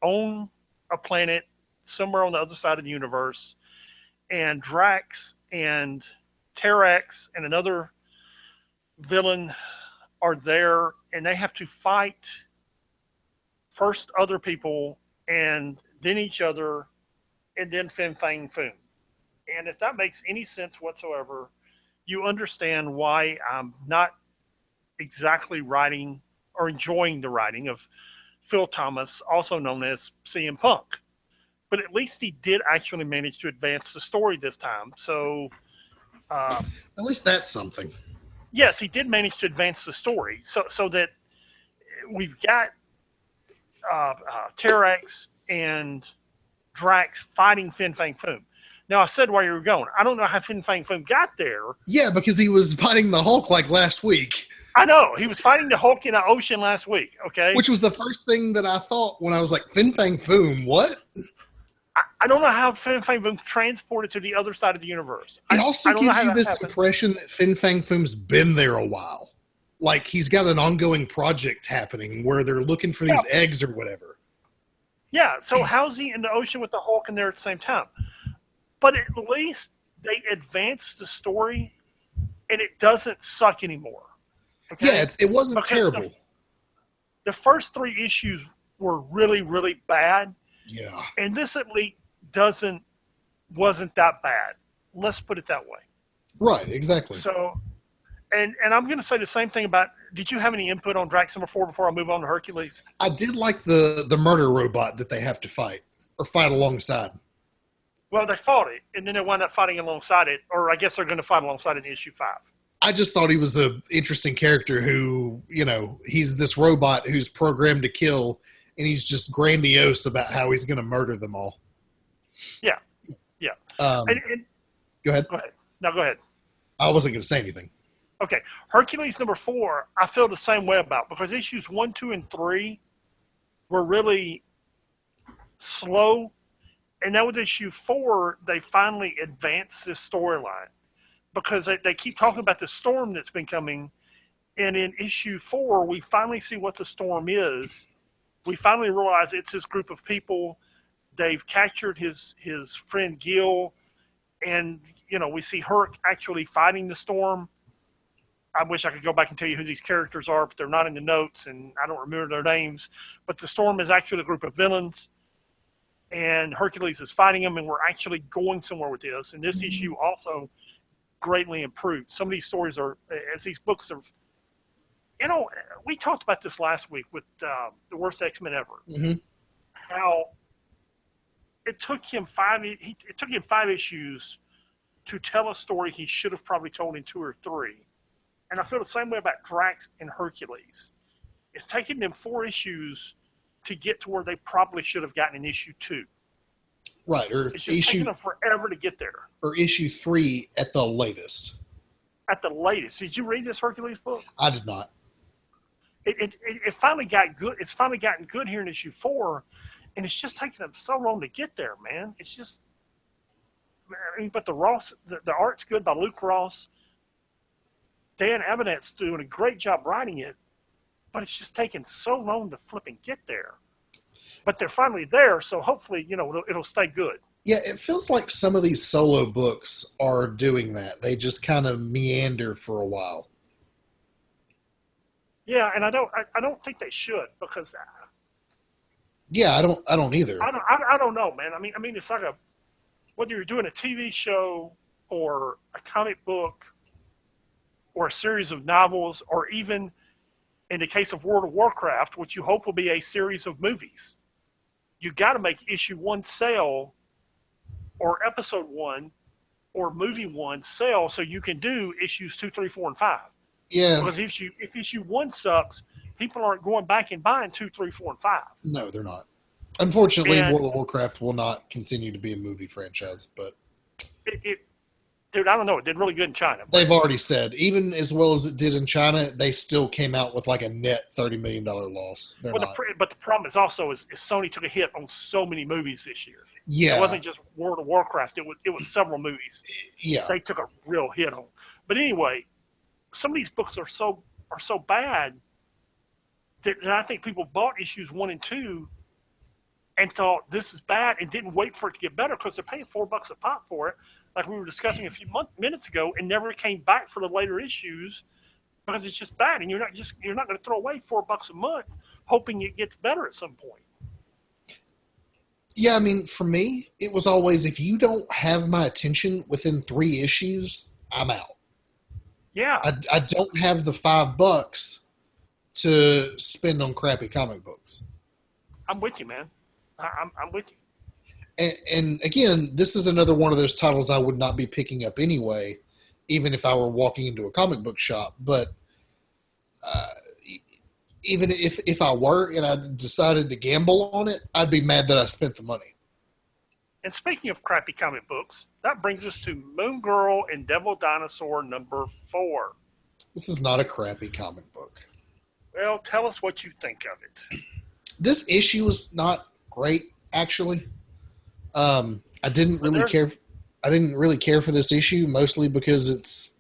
B: on a planet somewhere on the other side of the universe, and Drax and Terrax and another villain are there, and they have to fight first other people and then each other and then Fin Fang Foom. And if that makes any sense whatsoever, you understand why I'm not exactly writing or enjoying the writing of Phil Thomas, also known as CM Punk. But at least he did actually manage to advance the story this time. So,
A: at least that's something.
B: Yes, he did manage to advance the story, so that we've got Terrax and Drax fighting Fin Fang Foom. Now, I said where you were going. I don't know how Fin Fang Foom got there.
A: Yeah, because he was fighting the Hulk like last week.
B: I know. He was fighting the Hulk in the ocean last week, okay?
A: Which was the first thing that I thought when I was like, Fin Fang Foom, what?
B: I don't know how Fin Fang Foom transported to the other side of the universe.
A: It also gives you this impression that Fin Fang Foom's been there a while. Like he's got an ongoing project happening where they're looking for these eggs or whatever.
B: Yeah, so how's he in the ocean with the Hulk in there at the same time? But at least they advance the story and it doesn't suck anymore. Okay?
A: Yeah, it wasn't terrible.
B: The first 3 issues were really, really bad.
A: Yeah.
B: And this at least wasn't that bad. Let's put it that way.
A: Right, exactly.
B: So, and I'm going to say the same thing about, did you have any input on Drax number 4 before I move on to Hercules?
A: I did like the murder robot that they have to fight or fight alongside.
B: Well, they fought it, and then they wound up fighting alongside it, or I guess they're going to fight alongside it in issue 5.
A: I just thought he was an interesting character who, he's this robot who's programmed to kill, and he's just grandiose about how he's going to murder them all.
B: Yeah.
A: Go ahead.
B: Go ahead. No, go ahead.
A: I wasn't going to say anything.
B: Okay. Hercules number 4, I feel the same way about, because issues 1, 2, and 3 were really slow. And now with issue 4, they finally advanced this storyline because they keep talking about the storm that's been coming. And in issue 4, we finally see what the storm is. We finally realize it's this group of people. They've captured his friend Gil. And, we see Herc actually fighting the storm. I wish I could go back and tell you who these characters are, but they're not in the notes, and I don't remember their names. But the storm is actually a group of villains. And Hercules is fighting them, and we're actually going somewhere with this. And this issue also greatly improved. Some of these stories are, as these books are, we talked about this last week with The Worst X-Men Ever.
A: Mm-hmm.
B: How it took him 5 issues to tell a story he should have probably told in 2 or 3. And I feel the same way about Drax and Hercules. It's taken them 4 issues to get to where they probably should have gotten in issue 2.
A: Right, or
B: it's just taking them forever to get there.
A: Or issue 3 at the latest.
B: At the latest. Did you read this Hercules book?
A: I did not.
B: It finally got good. It's finally gotten good here in issue 4, and it's just taking them so long to get there, man. It's just, but the art's good by Luke Ross. Dan Abnett's doing a great job writing it, but it's just taking so long to flip and get there. But they're finally there, so hopefully, it'll stay good.
A: Yeah, it feels like some of these solo books are doing that. They just kind of meander for a while.
B: Yeah, and I don't think they should, because.
A: Yeah, I don't either.
B: I don't know, man. I mean, it's like whether you're doing a TV show or a comic book or a series of novels, or even in the case of World of Warcraft, which you hope will be a series of movies. You got to make issue 1 sell, or episode 1, or movie 1 sell, so you can do issues 2, 3, 4, and 5.
A: Yeah.
B: Because if issue 1 sucks, people aren't going back and buying 2, 3, 4, and 5.
A: No, they're not. Unfortunately, World of Warcraft will not continue to be a movie franchise, but
B: Dude, I don't know. It did really good in China.
A: They've already said, even as well as it did in China, they still came out with like a net $30 million loss. They're not.
B: But the problem is also is Sony took a hit on so many movies this year.
A: Yeah.
B: It wasn't just World of Warcraft. It was several movies.
A: Yeah.
B: They took a real hit on. But anyway, some of these books are so bad that I think people bought issues 1 and 2 and thought this is bad and didn't wait for it to get better because they're paying $4 a pop for it, like we were discussing a few minutes ago, and never came back for the later issues because it's just bad, and you're not going to throw away $4 a month hoping it gets better at some point.
A: Yeah, I mean, for me, it was always, if you don't have my attention within 3 issues, I'm out.
B: Yeah,
A: I don't have the $5 to spend on crappy comic books.
B: I'm with you, man. I'm with you.
A: And again, this is another one of those titles I would not be picking up anyway, even if I were walking into a comic book shop. But even if I were and I decided to gamble on it, I'd be mad that I spent the money.
B: And speaking of crappy comic books, that brings us to Moon Girl and Devil Dinosaur number 4.
A: This is not a crappy comic book.
B: Well, tell us what you think of it.
A: This issue is not great, actually. I didn't really care. I didn't really care for this issue, mostly because it's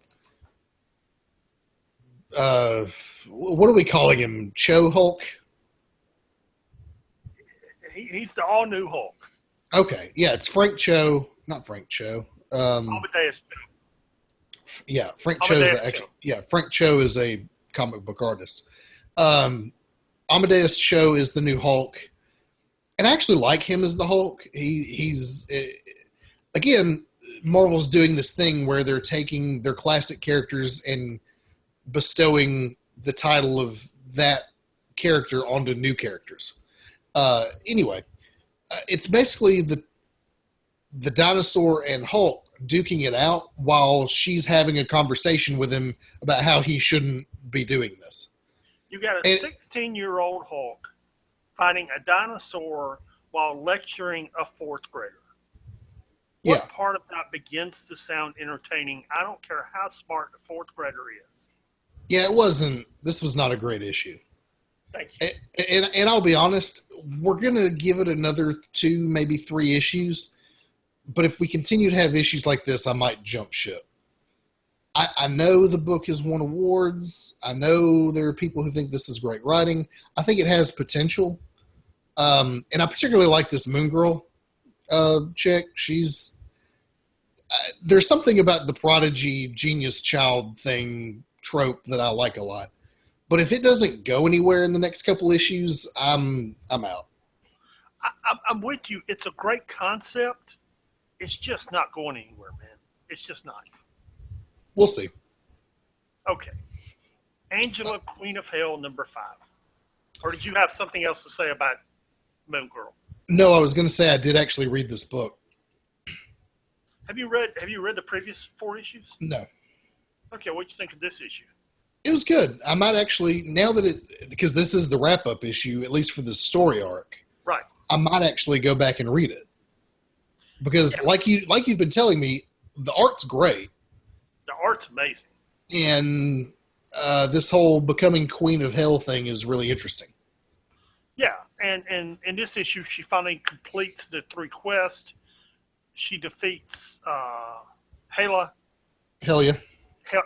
A: what are we calling him? Cho Hulk?
B: He's the all-new Hulk.
A: Okay, yeah, it's Frank Cho, not Frank Cho.
B: Amadeus Cho.
A: Yeah, Frank Cho is actually. Yeah, Frank Cho is a comic book artist. Amadeus Cho is the new Hulk, and I actually like him as the Hulk. He's again, Marvel's doing this thing where they're taking their classic characters and bestowing the title of that character onto new characters. Anyway, it's basically the dinosaur and Hulk duking it out while she's having a conversation with him about how he shouldn't be doing this.
B: You got a 16-year-old Hulk fighting a dinosaur while lecturing a 4th grader. What part of that begins to sound entertaining? I don't care how smart the 4th grader is.
A: Yeah, it wasn't. This was not a great issue.
B: Thank you.
A: And I'll be honest, we're going to give it another 2, maybe 3 issues. But if we continue to have issues like this, I might jump ship. I know the book has won awards. I know there are people who think this is great writing. I think it has potential. And I particularly like this Moon Girl chick. She's there's something about the prodigy genius child thing trope that I like a lot. But if it doesn't go anywhere in the next couple issues, I'm out.
B: I'm with you. It's a great concept. It's just not going anywhere, man. It's just not.
A: We'll see.
B: Okay. Angela, Queen of Hell, number 5. Or did you have something else to say about Moon Girl?
A: No, I was going to say I did actually read this book.
B: Have you read the previous 4 issues?
A: No.
B: Okay, what do you think of this issue?
A: It was good. I might actually, now that because this is the wrap-up issue, at least for this story arc.
B: Right.
A: I might actually go back and read it. Because like you've been telling me, the art's great.
B: The art's amazing.
A: And this whole becoming Queen of Hell thing is really interesting.
B: Yeah, and in this issue, she finally completes the 3 quests. She defeats Hela.
A: Helia.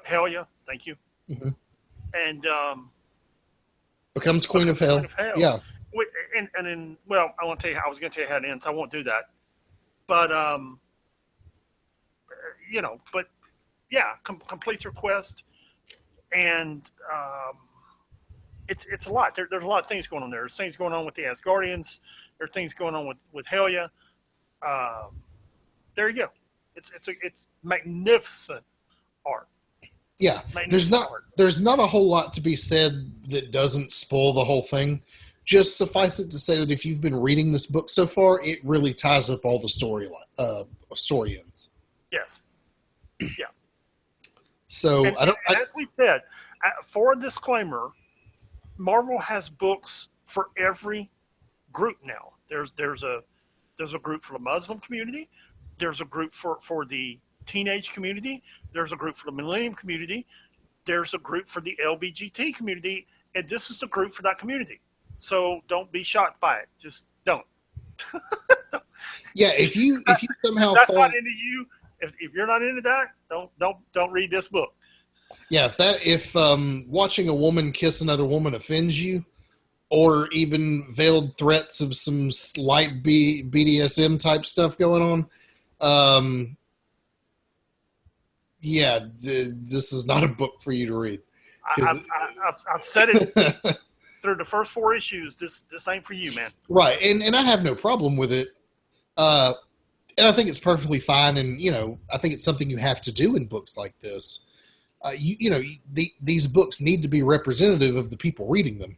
B: Helia, thank you.
A: Mm-hmm.
B: And
A: becomes Queen of Hell. Yeah.
B: And well, I want to tell you. I was going to tell you how it ends. I won't do that. But but yeah, completes her quest, and it's a lot. There's a lot of things going on there. There's things going on with the Asgardians. There's things going on with Helia. There you go. It's magnificent art.
A: Yeah, there's not a whole lot to be said that doesn't spoil the whole thing. Just suffice it to say that if you've been reading this book so far, it really ties up all the story ends.
B: Yes. Yeah.
A: So
B: as we said, for a disclaimer, Marvel has books for every group now. There's a group for the Muslim community. There's a group for the teenage community. There's a group for the millennium community. There's a group for the LBGT community, and this is the group for that community. So don't be shocked by it. Just don't.
A: Yeah, if you somehow
B: if that's not into you, if you're not into that, don't read this book.
A: Yeah, if watching a woman kiss another woman offends you, or even veiled threats of some slight BDSM type stuff going on, this is not a book for you to read.
B: I've said it through the first 4 issues. This ain't for you, man.
A: Right, and I have no problem with it. And I think it's perfectly fine, and I think it's something you have to do in books like this. These books need to be representative of the people reading them.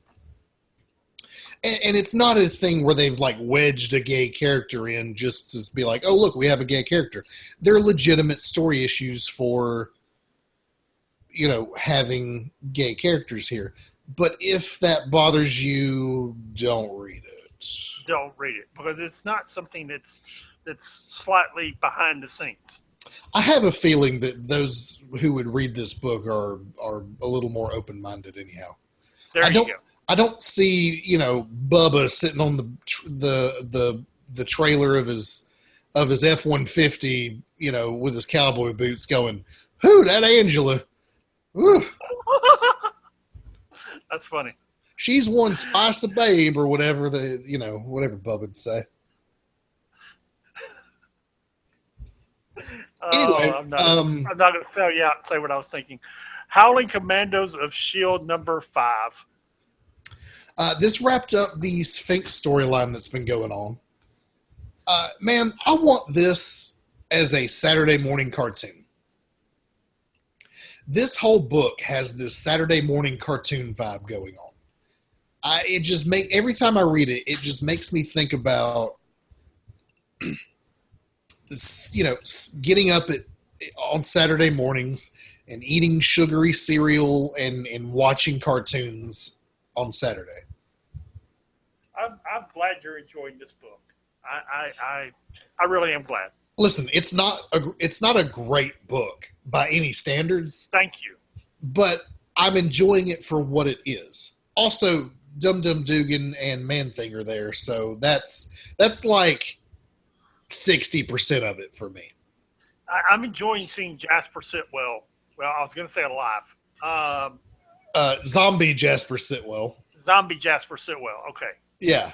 A: And it's not a thing where they've like wedged a gay character in just to be like, oh, look, we have a gay character. They're legitimate story issues for, having gay characters here. But if that bothers you, don't read it.
B: Don't read it, because it's not something that's slightly behind the scenes.
A: I have a feeling that those who would read this book are a little more open-minded anyhow.
B: There you go.
A: I don't see, Bubba sitting on the trailer of his F-150, with his cowboy boots going, "Who, that Angela? Woo.
B: That's funny.
A: She's one spicy babe," or whatever whatever Bubba would say. Anyway,
B: I'm not going to sell you out and say what I was thinking. Howling Commandos of S.H.I.E.L.D. number 5.
A: This wrapped up the Sphinx storyline that's been going on. Man, I want this as a Saturday morning cartoon. This whole book has this Saturday morning cartoon vibe going on. Every time I read it, it just makes me think about this, getting up on Saturday mornings and eating sugary cereal and watching cartoons on Saturday.
B: I'm glad you're enjoying this book. I really am glad.
A: Listen, it's not a great book by any standards.
B: Thank you.
A: But I'm enjoying it for what it is. Also, Dum Dum Dugan and Man Thing are there, so that's like 60% of it for me.
B: I'm enjoying seeing Jasper Sitwell. Well, I was going to say alive.
A: Zombie Jasper Sitwell.
B: Zombie Jasper Sitwell. Okay.
A: Yeah.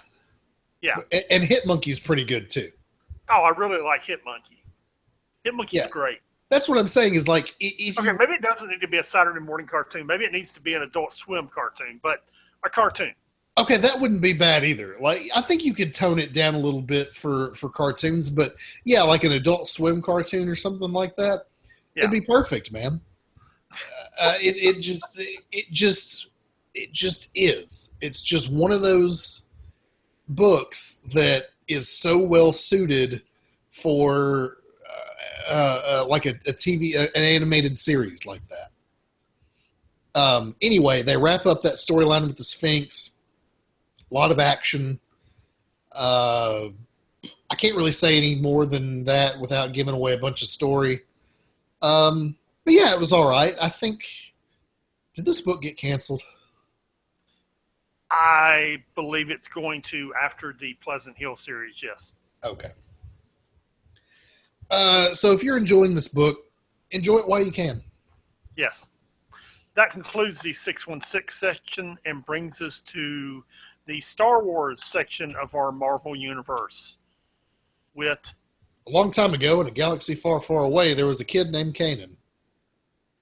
B: Yeah.
A: And Hit Monkey's pretty good too.
B: Oh, I really like Hit Monkey. Hit Monkey's great.
A: That's what I'm saying is like
B: maybe it doesn't need to be a Saturday morning cartoon. Maybe it needs to be an Adult Swim cartoon, but a cartoon.
A: Okay, that wouldn't be bad either. Like, I think you could tone it down a little bit for cartoons, but yeah, like an Adult Swim cartoon or something like that, it'd be perfect, man. It just is. It's just one of those books that is so well suited for like a TV, an animated series like that. Anyway, they wrap up that storyline with the Sphinx. A lot of action. I can't really say any more than that without giving away a bunch of story. But yeah, it was all right. I think, did this book get canceled?
B: I believe it's going to after the Pleasant Hill series, yes.
A: Okay. So if you're enjoying this book, enjoy it while you can.
B: Yes. That concludes the 616 section and brings us to the Star Wars section of our Marvel Universe. With
A: a long time ago in a galaxy far, far away, there was a kid named Kanan.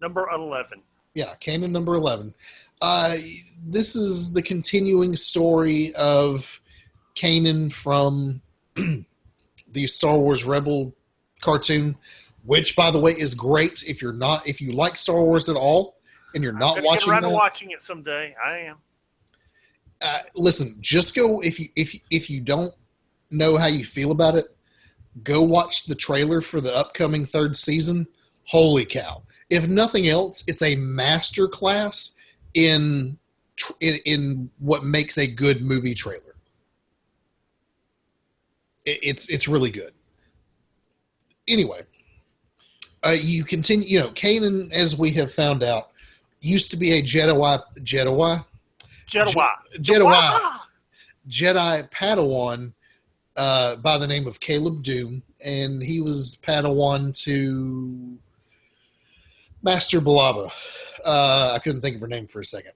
B: Number 11.
A: Yeah, Kanan number 11. This is the continuing story of Kanan from the Star Wars Rebel cartoon, which, by the way, is great if you like Star Wars at all and you're not watching
B: get around to watching it someday. I am.
A: Listen, just go if you don't know how you feel about it, go watch the trailer for the upcoming 3rd season. Holy cow. If nothing else, it's a master class in what makes a good movie trailer. It's really good. Anyway, You continue. Kanan, as we have found out, used to be a
B: Jedediah.
A: Jedi Jedi Padawan by the name of Caleb Doom, and he was Padawan to Master Balaba. I couldn't think of her name for a second.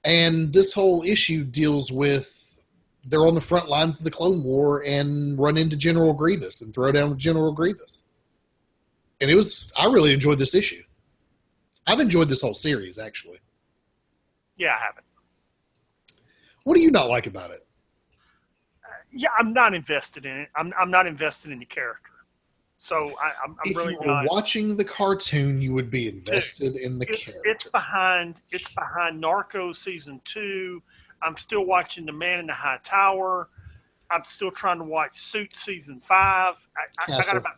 A: And this whole issue deals with they're on the front lines of the Clone War and run into General Grievous and throw down with General Grievous. And I really enjoyed this issue. I've enjoyed this whole series, actually.
B: Yeah, I haven't.
A: What do you not like about it?
B: Yeah, I'm not invested in it. I'm not invested in the character. So I'm really not. If you were
A: watching the cartoon, you would be invested in the character.
B: It's behind Narcos season 2. I'm still watching The Man in the High Tower. I'm still trying to watch Suit season 5. I got about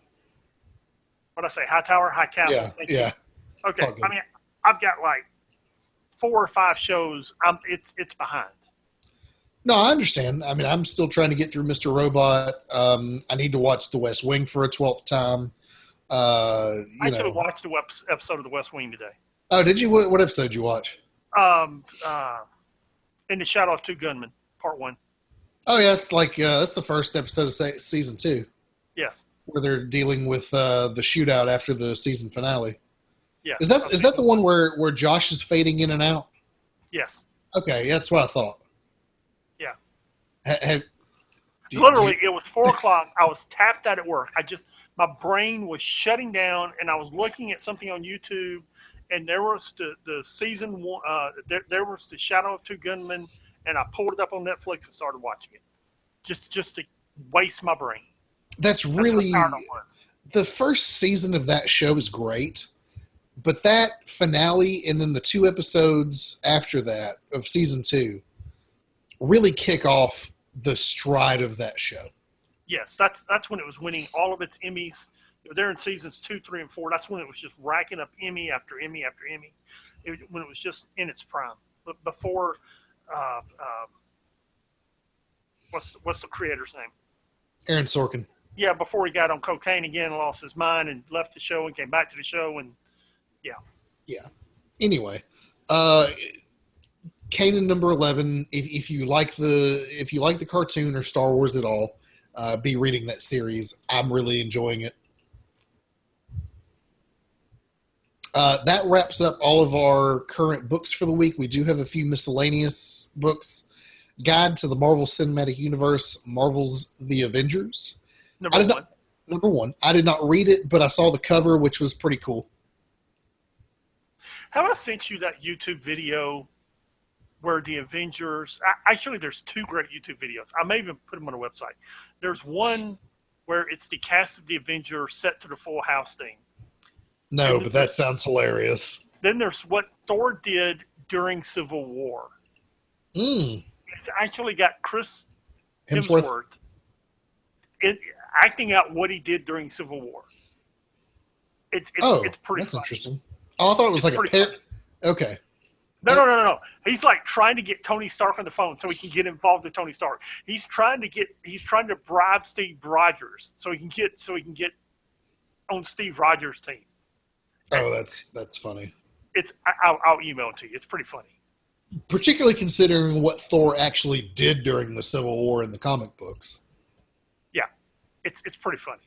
B: what I say, High Tower, High Castle.
A: Yeah.
B: Okay. I mean, I've got like 4 or 5 shows. It's behind.
A: No, I understand. I mean, I'm still trying to get through Mr. Robot. I need to watch The West Wing for a 12th time.
B: I actually watched the episode of The West Wing today.
A: Oh, did you? What episode did you watch?
B: In the Shadow of Two Gunmen, part 1.
A: Oh, yeah, that's the first episode of season 2.
B: Yes.
A: Where they're dealing with the shootout after the season finale.
B: Yeah.
A: Is that the one where Josh is fading in and out?
B: Yes.
A: Okay, that's what I thought.
B: Yeah. Literally, it was 4 o'clock. I was tapped out at work. My brain was shutting down, and I was looking at something on YouTube, and there was the season 1. There was the Shadow of Two Gunmen, and I pulled it up on Netflix and started watching it, just to waste my brain.
A: That's really the first season of that show is great, but that finale and then the 2 episodes after that of season 2 really kick off the stride of that show.
B: Yes, that's when it was winning all of its Emmys. There in seasons 2, 3, and 4. That's when it was just racking up Emmy after Emmy after Emmy. When it was just in its prime. But before, what's the creator's name?
A: Aaron Sorkin.
B: Yeah, before he got on cocaine again, lost his mind, and left the show and came back to the show, and yeah.
A: Yeah. Anyway, Kanan number 11. If you like the cartoon or Star Wars at all, be reading that series. I'm really enjoying it. That wraps up all of our current books for the week. We do have a few miscellaneous books. Guide to the Marvel Cinematic Universe, Marvel's The Avengers. Number 1. I did not read it, but I saw the cover, which was pretty cool.
B: Have I sent you that YouTube video where the Avengers... Actually, there's 2 great YouTube videos. I may even put them on the website. There's one where it's the cast of the Avengers set to the Full House theme.
A: No, but that sounds hilarious.
B: Then there's what Thor did during Civil War. It's actually got Chris Hemsworth acting out what he did during Civil War. It's pretty
A: that's
B: funny.
A: Interesting. Oh, I thought it was like a pit. Okay.
B: No. He's like trying to get Tony Stark on the phone so he can get involved with Tony Stark. He's trying to bribe Steve Rogers so he can get on Steve Rogers' team.
A: Oh, that's funny.
B: I'll email it to you. It's pretty funny.
A: Particularly considering what Thor actually did during the Civil War in the comic books.
B: Yeah, it's pretty funny.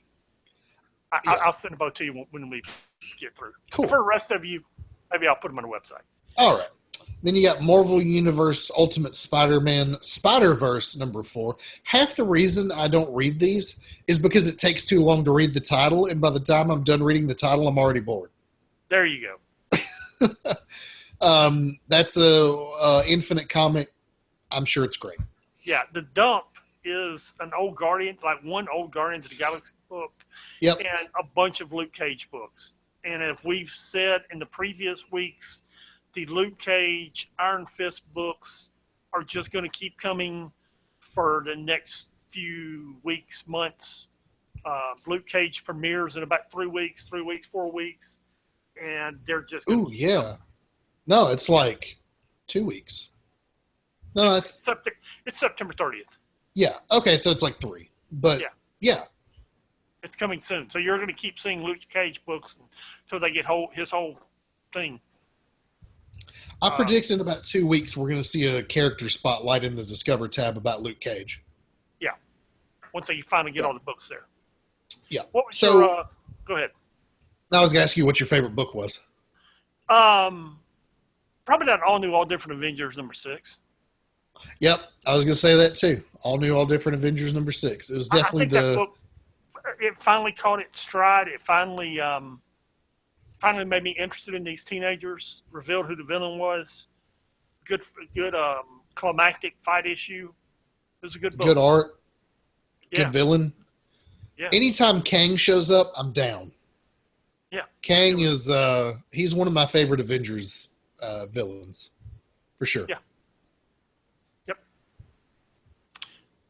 B: I'll send them both to you when we get through.
A: Cool.
B: For the rest of you, maybe I'll put them on the website.
A: All right. Then you got Marvel Universe Ultimate Spider-Man Spider-Verse number 4. Half the reason I don't read these is because it takes too long to read the title, and by the time I'm done reading the title, I'm already bored.
B: There you
A: go. That's a Infinite comic. I'm sure it's great.
B: Yeah, The Dump is an old Guardian, like one old Guardians of the Galaxy book,
A: yep,
B: and a bunch of Luke Cage books. And if we've said in the previous weeks, the Luke Cage, Iron Fist books are just going to keep coming for the next few weeks, months. Luke Cage premieres in about 3 weeks, 4 weeks, and they're just.
A: Ooh, yeah. No, it's like 2 weeks. No, it's
B: September 30th.
A: Yeah. Okay, so it's like 3. But yeah.
B: It's coming soon. So you're going to keep seeing Luke Cage books until they get his whole thing.
A: I predict in about 2 weeks we're going to see a character spotlight in the Discover tab about Luke Cage.
B: Yeah. Once they finally get all the books there.
A: Yeah.
B: What was your, go ahead.
A: I was going to ask you what your favorite book was.
B: Probably that All New, All Different Avengers #6.
A: Yep. I was going to say that too. All New, All Different Avengers #6. It was definitely
B: that book, it finally caught its stride. It finally made me interested in these teenagers, revealed who the villain was. Good climactic fight issue. It was a good book.
A: Good art.
B: Yeah.
A: Good villain.
B: Yeah.
A: Anytime Kang shows up, I'm down.
B: Yeah.
A: Kang is he's one of my favorite Avengers villains. For sure.
B: Yeah. Yep.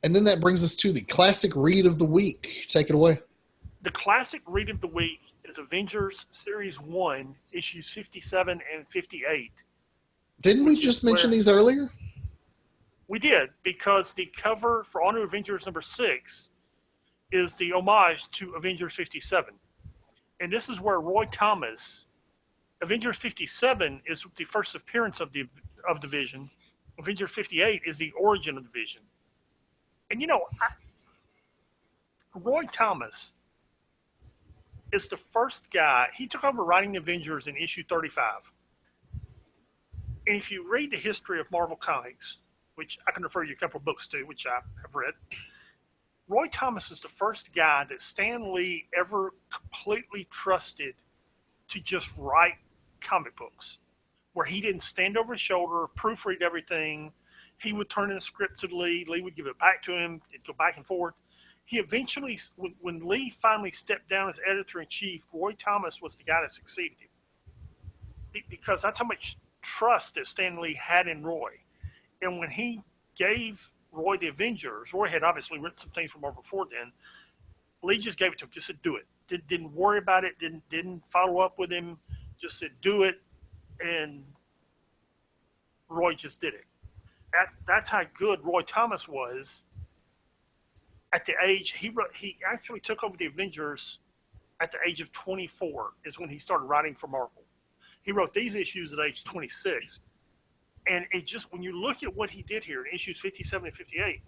A: And then that brings us to the classic read of the week. Take it away.
B: The classic read of the week is Avengers Series 1, issues 57 and 58.
A: Didn't we just mention these earlier?
B: We did, because the cover for All New Avengers #6 is the homage to Avengers 57. And this is where Roy Thomas, Avengers 57 is the first appearance of the Vision. Avengers 58 is the origin of the Vision. And Roy Thomas is the first guy. He took over writing the Avengers in issue 35. And if you read the history of Marvel Comics, which I can refer you a couple of books to, which I have read, Roy Thomas is the first guy that Stan Lee ever completely trusted to just write comic books, where he didn't stand over his shoulder, proofread everything. He would turn in the script to Lee. Lee would give it back to him. It'd go back and forth. He eventually, when Lee finally stepped down as editor-in-chief, Roy Thomas was the guy that succeeded him. Because that's how much trust that Stan Lee had in Roy. And when he gave Roy the Avengers, Roy had obviously written some things for Marvel before then, Lee just gave it to him, just said, do it. Didn't worry about it, didn't follow up with him, just said, do it. And Roy just did it. That's how good Roy Thomas was. At the age, he actually took over the Avengers at the age of 24 is when he started writing for Marvel. He wrote these issues at age 26. And it just, when you look at what he did here in issues 57 and 58,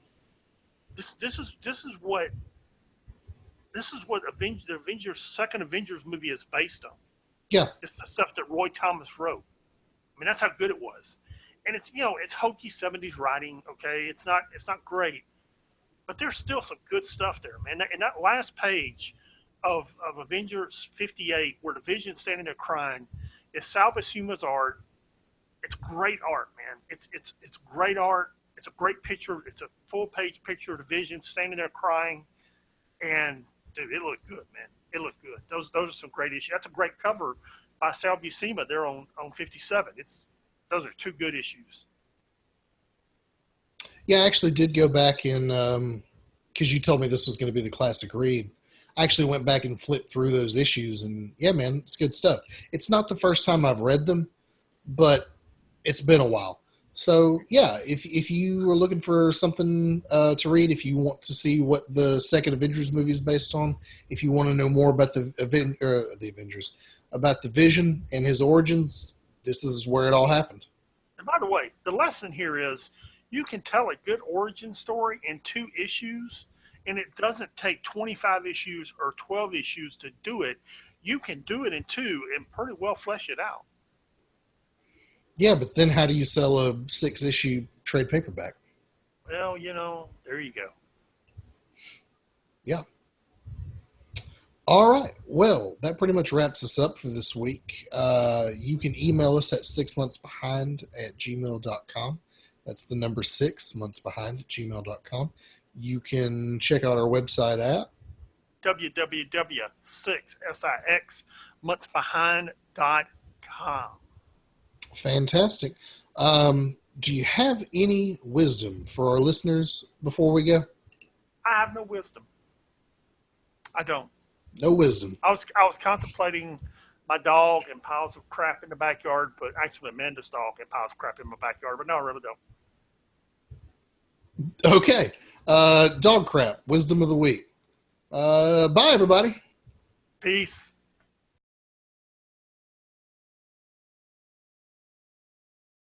B: this is what the Avengers second Avengers movie is based on.
A: Yeah.
B: It's the stuff that Roy Thomas wrote. I mean, that's how good it was. And it's, it's hokey 70s writing, okay? It's not great. But there's still some good stuff there, man. And that last page of Avengers 58, where the Vision's standing there crying, is Sal Buscema's art. It's great art, man. It's great art. It's a great picture. It's a full-page picture of the Vision standing there crying. And, dude, it looked good, man. It looked good. Those are some great issues. That's a great cover by Sal Buscema there on 57. Those are two good issues.
A: Yeah, I actually did go back and because you told me this was going to be the classic read. I actually went back and flipped through those issues, and yeah, man, it's good stuff. It's not the first time I've read them, but it's been a while. So yeah, if you are looking for something to read, if you want to see what the second Avengers movie is based on, if you want to know more about the Avengers, about the Vision and his origins, this is where it all happened.
B: And by the way, the lesson here is, you can tell a good origin story in 2 issues, and it doesn't take 25 issues or 12 issues to do it. You can do it in 2 and pretty well flesh it out.
A: Yeah, but then how do you sell a 6-issue trade paperback?
B: Well, there you go.
A: Yeah. All right. Well, that pretty much wraps us up for this week. You can email us at 6monthsbehind@gmail.com. That's the number 6monthsbehind@gmail.com. You can check out our website at
B: www.6monthsbehind.com.
A: Fantastic. Do you have any wisdom for our listeners before we go?
B: I have no wisdom. I don't.
A: No wisdom.
B: I was contemplating my dog and piles of crap in the backyard, but actually Amanda's dog and piles of crap in my backyard, but no, I really don't.
A: Okay. Dog crap, wisdom of the week. Bye, everybody.
B: Peace.